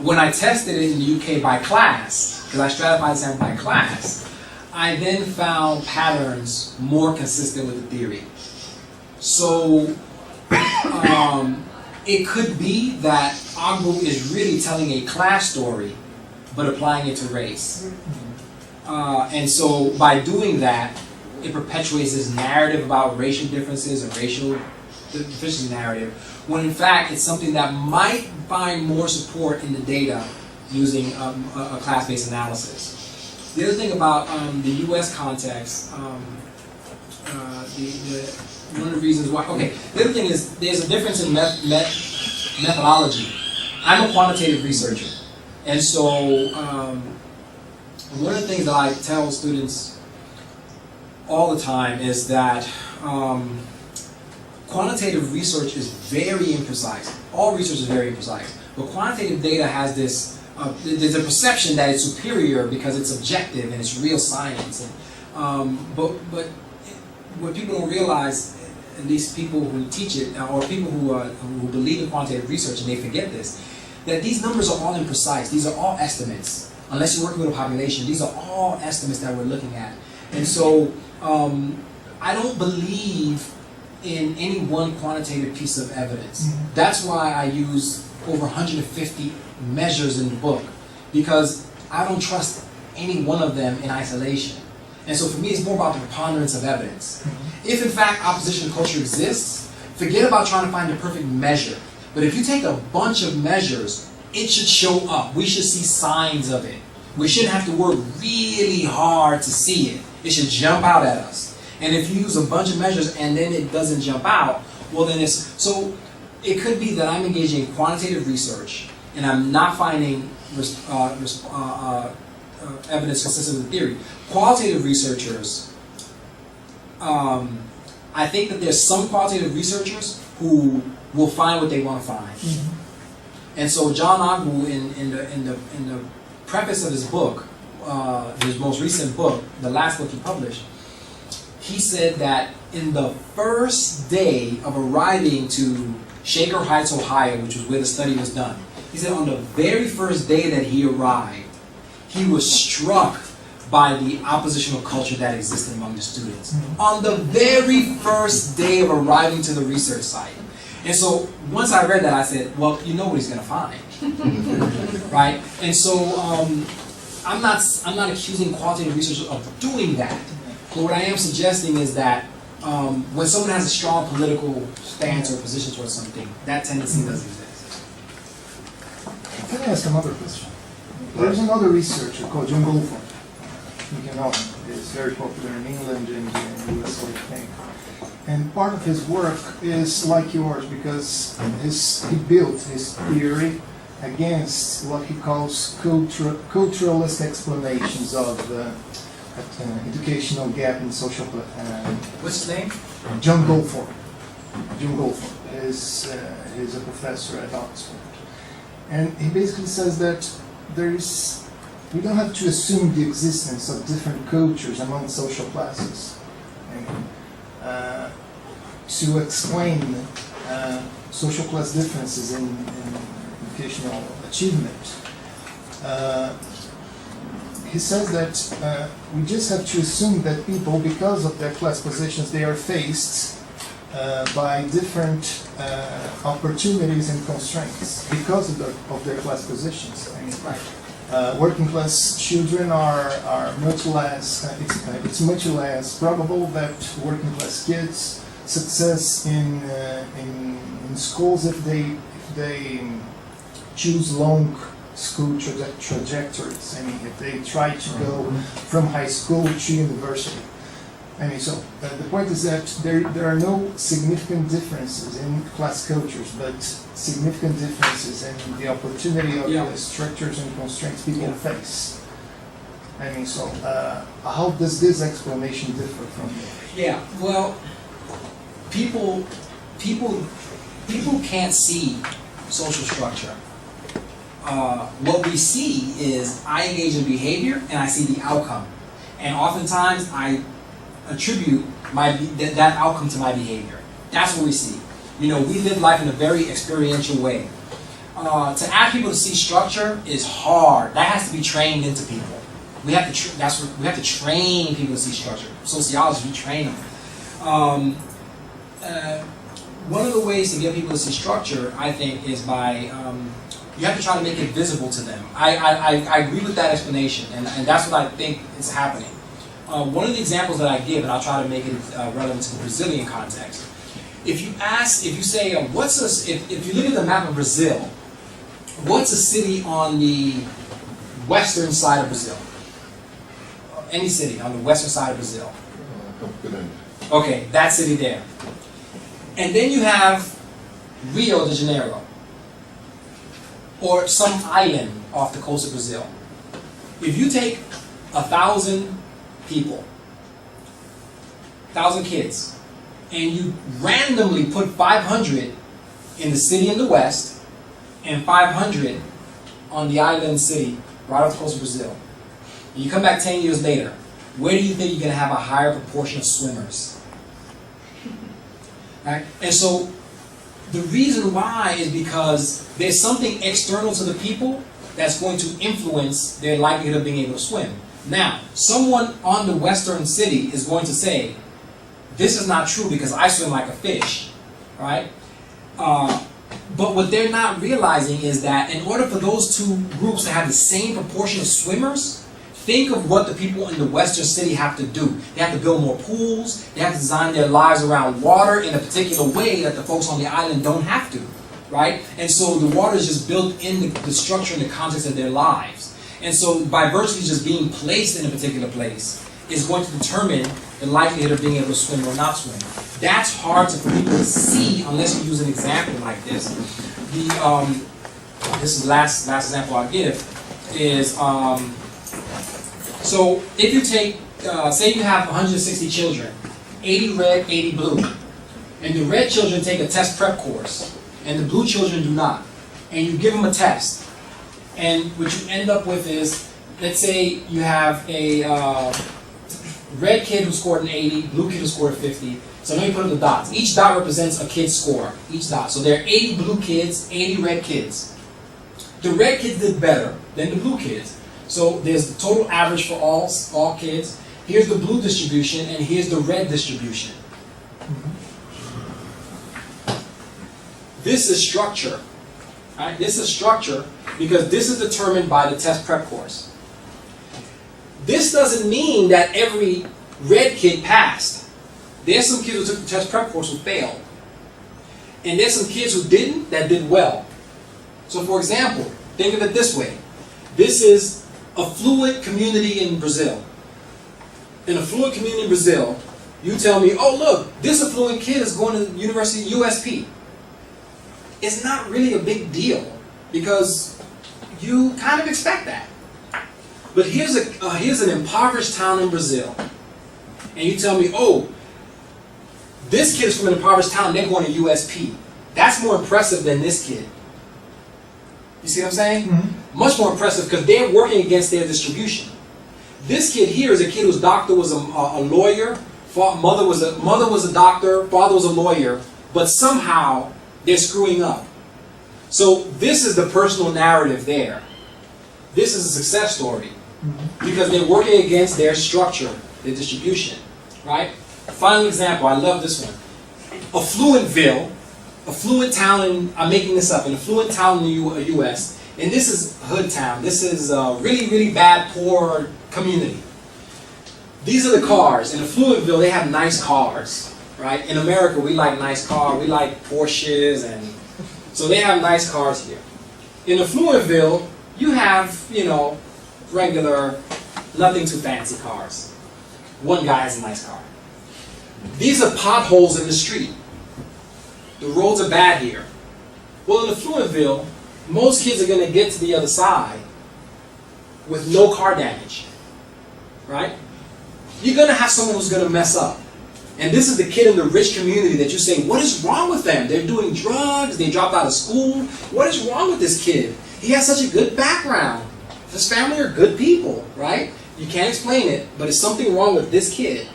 S2: When I tested it in the UK by class, because I stratified the sample by class, I then found patterns more consistent with the theory. So, it could be that our group is really telling a class story, but applying it to race. And so by doing that, it perpetuates this narrative about racial differences and racial deficiency narrative, when in fact it's something that might find more support in the data using a class-based analysis. The other thing about the U.S. context, one of the reasons why, okay, the other thing is there's a difference in methodology. I'm a quantitative researcher, and so one of the things that I tell students all the time is that quantitative research is very imprecise. All research is very imprecise, but quantitative data has this, there's a perception that it's superior because it's objective and it's real science. And, but what people don't realize, at least people who teach it, or people who believe in quantitative research and they forget this, that these numbers are all imprecise. These are all estimates. Unless you're working with a population, these are all estimates that we're looking at. And so I don't believe in any one quantitative piece of evidence. That's why I use over 150 measures in the book, because I don't trust any one of them in isolation. And so for me, it's more about the preponderance of evidence. If in fact oppositional culture exists, forget about trying to find the perfect measure. But if you take a bunch of measures, it should show up. We should see signs of it. We shouldn't have to work really hard to see it. It should jump out at us. And if you use a bunch of measures and then it doesn't jump out, well then it's, so it could be that I'm engaging in quantitative research and I'm not finding evidence consistent with the theory. Qualitative researchers I think that there's some qualitative researchers who will find what they want to find. And so John Ogbu, in the preface of his book, his most recent book, the last book he published, he said that in the first day of arriving to Shaker Heights, Ohio, which was where the study was done, he said on the very first day that he arrived, he was struck by the oppositional culture that existed among the students. On the very first day of arriving to the research site. And so once I read that, I said, well, you know what he's going to find. Right? And so I'm not accusing qualitative researchers of doing that. But what I am suggesting is that when someone has a strong political stance or position towards something, that tendency does exist.
S3: Can I ask another question? There's another researcher called John Goldfarb. You can know him. He's very popular in England and in the US, I think. And part of his work is like yours because he built his theory against what he calls culturalist explanations of educational gap in social.
S2: What's his name?
S3: John Goldfarb. John Goldfarb is a professor at Oxford, and he basically says that we don't have to assume the existence of different cultures among social classes. To explain social class differences in educational achievement. He says that we just have to assume that people, because of their class positions, they are faced by different opportunities and constraints because of their class positions. I mean, working class children are much less, it's much less probable that working class kids success in schools if they choose long school trajectories. I mean, if they try to go from high school to university. I mean, so the point is that there are no significant differences in class cultures, but significant differences in the opportunity of the structures and constraints people face. I mean, so how does this explanation differ from yours?
S2: Yeah, well, people can't see social structure. What we see is I engage in behavior and I see the outcome, and oftentimes I attribute that outcome to my behavior. That's what we see. You know, we live life in a very experiential way. To ask people to see structure is hard. That has to be trained into people. We have to train people to see structure. Sociology, we train them. One of the ways to get people to see structure, I think, is by you have to try to make it visible to them. I agree with that explanation, and that's what I think is happening. One of the examples that I give, and I'll try to make it relevant to the Brazilian context. If you say, if you look at the map of Brazil, what's a city on the western side of Brazil? Any city on the western side of Brazil. Okay, that city there. And then you have Rio de Janeiro, or some island off the coast of Brazil. If you take 1,000 people, 1,000 kids, and you randomly put 500 in the city in the west and 500 on the island city right off the coast of Brazil, and you come back 10 years later, where do you think you're going to have a higher proportion of swimmers? Right? And so the reason why is because there's something external to the people that's going to influence their likelihood of being able to swim. Now, someone on the western city is going to say, this is not true because I swim like a fish, right? But what they're not realizing is that in order for those two groups to have the same proportion of swimmers, think of what the people in the western city have to do. They have to build more pools. They have to design their lives around water in a particular way that the folks on the island don't have to, right? And so the water is just built in the structure and the context of their lives. And so by virtually just being placed in a particular place is going to determine the likelihood of being able to swim or not swim. That's hard for people to see unless you use an example like this. This is the last example I'll give is, so if you take, say you have 160 children 80 red, 80 blue. And the red children take a test prep course, and the blue children do not. And you give them a test. And what you end up with is, let's say you have a red kid who scored an 80, blue kid who scored a 50. So now you put in the dots. Each dot represents a kid's score, each dot. So there are 80 blue kids, 80 red kids. The red kids did better than the blue kids. So there's the total average for all kids. Here's the blue distribution, and here's the red distribution. This is structure. Right? This is structure because this is determined by the test prep course. This doesn't mean that every red kid passed. There's some kids who took the test prep course who failed. And there's some kids who didn't that did well. So for example, think of it this way. This is a fluent community in Brazil. In a fluent community in Brazil, you tell me, oh look, this affluent kid is going to the University USP. It's not really a big deal because you kind of expect that. But here's an impoverished town in Brazil, and you tell me, oh, this kid is from an impoverished town, they're going to USP. That's more impressive than this kid. You see what I'm saying? Mm-hmm. Much more impressive because they're working against their distribution. This kid here is a kid whose doctor was a lawyer, mother was a doctor, father was a lawyer, but somehow they're screwing up. So this is the personal narrative there. This is a success story because they're working against their structure, their distribution, right? Final example, I love this one. Affluent town I'm making this up, an affluent town in the U.S., and this is hood town. This is a really, really bad, poor community. These are the cars. In Affluentville, they have nice cars, right? In America, we like nice cars. We like Porsches, and so they have nice cars here. In Affluentville, you have, regular, nothing too fancy cars. One guy has a nice car. These are potholes in the street. The roads are bad here. Well, in Affluentville, most kids are going to get to the other side with no car damage, right? You're going to have someone who's going to mess up. And this is the kid in the rich community that you say, what is wrong with them? They're doing drugs, they dropped out of school. What is wrong with this kid? He has such a good background. His family are good people, right? You can't explain it, but it's something wrong with this kid.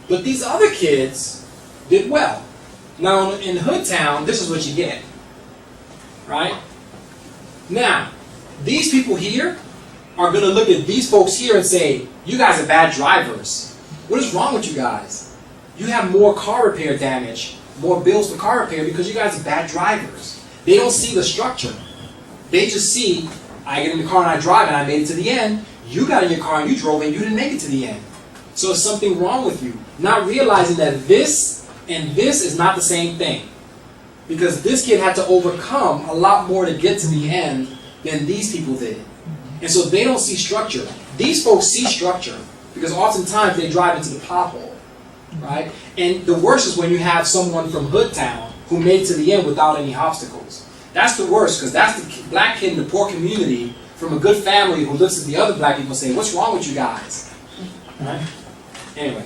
S2: But these other kids did well. Now, in Hood Town, this is what you get, right? Now, these people here are going to look at these folks here and say, you guys are bad drivers. What is wrong with you guys? You have more car repair damage, more bills for car repair because you guys are bad drivers. They don't see the structure. They just see, I get in the car and I drive and I made it to the end. You got in your car and you drove and you didn't make it to the end. So there's something wrong with you. Not realizing that this and this is not the same thing. Because this kid had to overcome a lot more to get to the end than these people did. And so they don't see structure. These folks see structure because oftentimes they drive into the pothole, right? And the worst is when you have someone from Hood Town who made it to the end without any obstacles. That's the worst because that's the black kid in the poor community from a good family who looks at the other black people and say, what's wrong with you guys? Right? Anyway.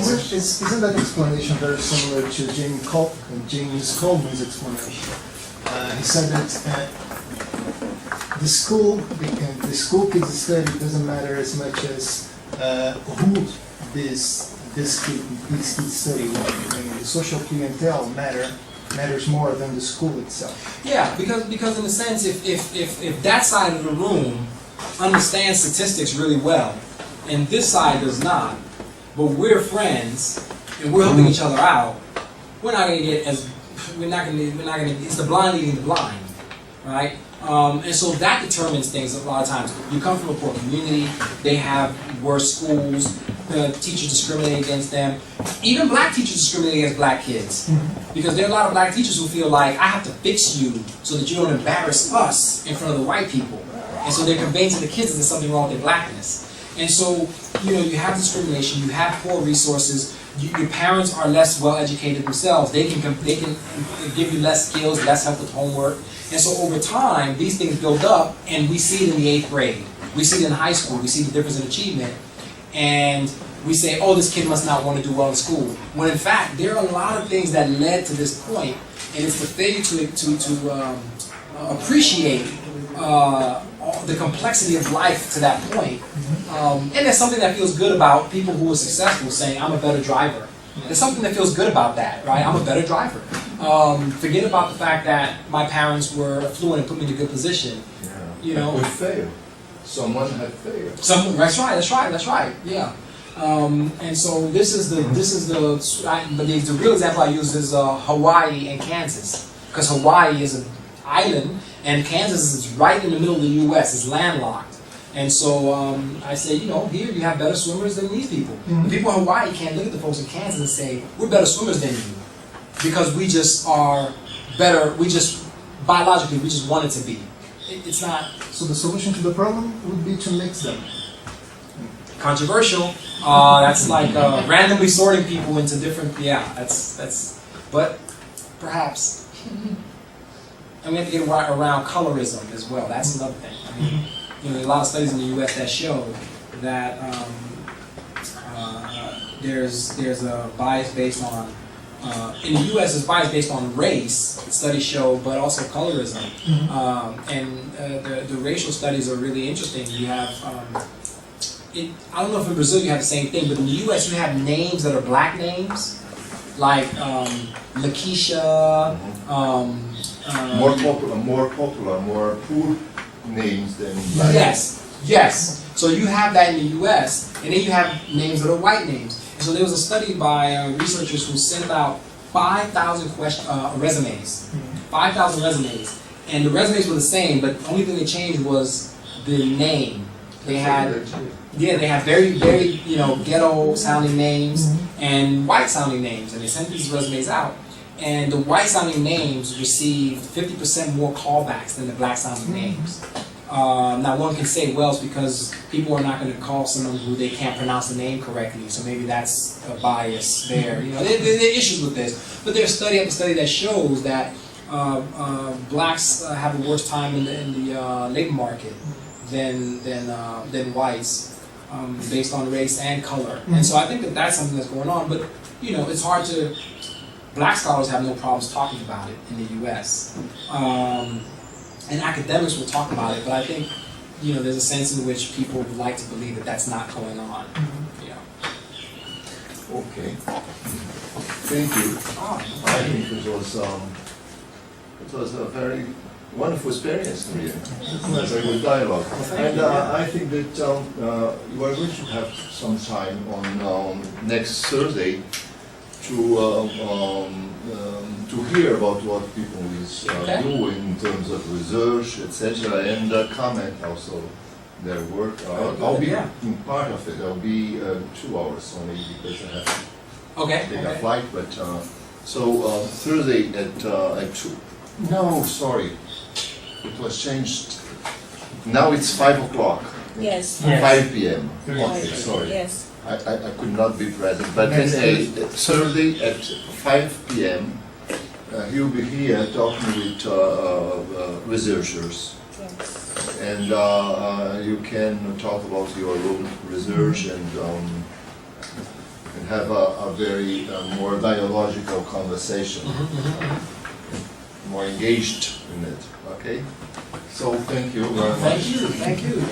S3: Isn't that explanation very similar to James Coleman's explanation? He said that the school kids study doesn't matter as much as who these kids study with. I mean, the social clientele matters more than the school itself.
S2: Yeah, because in a sense, if that side of the room understands statistics really well, and this side does not, but we're friends and we're helping each other out, we're not going to get as it's the blind leading the blind, right? And so that determines things a lot of times. You come from a poor community, they have worse schools, teachers discriminate against them. Even black teachers discriminate against black kids. Because there are a lot of black teachers who feel like, I have to fix you so that you don't embarrass us in front of the white people. And so they're conveying to the kids that there's something wrong with their blackness. And so, you have discrimination, you have poor resources, your parents are less well educated themselves. They can give you less skills, less help with homework. And so over time, these things build up, and we see it in the 8th grade. We see it in high school. We see the difference in achievement. and we say, oh, this kid must not want to do well in school. When in fact, there are a lot of things that led to this point, and it's the failure to appreciate the complexity of life to that point. And there's something that feels good about people who are successful saying, I'm a better driver. There's something that feels good about that, right? I'm a better driver. Forget about the fact that my parents were affluent and put me in a good position. You know,
S1: Would fail. Someone had failed.
S2: That's right. Yeah. And so this is the real example I use is Hawaii and Kansas, because Hawaii is an island and Kansas is right in the middle of the U.S. It's landlocked. And so I say, you know, here you have better swimmers than these people.
S3: Mhm.
S2: The people in Hawaii can't look at the folks in Kansas and say, we're better swimmers than you, because we just are better. We just biologically we just want it to be. It's not.
S3: So the solution to the problem would be to mix them.
S2: Controversial. That's like randomly sorting people into different. Yeah, that's. But perhaps, and we have to get around colorism as well. That's another thing. I mean, you know, there are a lot of studies in the U.S. that show that there's a bias based on. In the U.S., there's bias based on race. Studies show, but also colorism. And the racial studies are really interesting. You have. I don't know if in Brazil you have the same thing, but in the U.S. you have names that are black names, like Lakeisha.
S1: More popular, more poor names than black.
S2: Yes. So you have that in the U.S., and then you have names that are white names. And so there was a study by researchers who sent out 5,000 resumes, 5,000 resumes, and the resumes were the same, but the only thing they changed was the name. They had very, very, you know, ghetto-sounding names and white-sounding names, and they sent these resumes out. And the white-sounding names received 50% more callbacks than the black-sounding names. Now one can say, well, it's because people are not going to call someone who they can't pronounce the name correctly, so maybe that's a bias there. You know, there are issues with this, but there's study after study that shows that blacks have a worse time in the labor market than whites, based on race and color. And so I think that that's something that's going on. But you know, it's hard to. Black scholars have no problems talking about it in the U.S. And academics will talk about it, but I think, you know, there's a sense in which people would like to believe that that's not going on. Yeah.
S1: Okay. Thank you. I think it was a very wonderful experience for you. It was a good dialogue. And I think that you are going to have some time on next Thursday to hear about what people is doing in terms of research, etc., and comment also their work. I'll be in part of it. I'll be 2 hours only because I have to take a flight. But so Thursday at 2. No, sorry, it was changed. Now it's 5 o'clock.
S4: Yes.
S1: 5 p.m. Okay, sorry.
S4: Yes.
S1: I could not be present, but Thursday at 5 p.m. He'll be here talking with researchers,
S4: Yes.
S1: and you can talk about your own research and have a very more dialogical conversation, more engaged in it. Okay, so thank you very much.
S2: Thank you.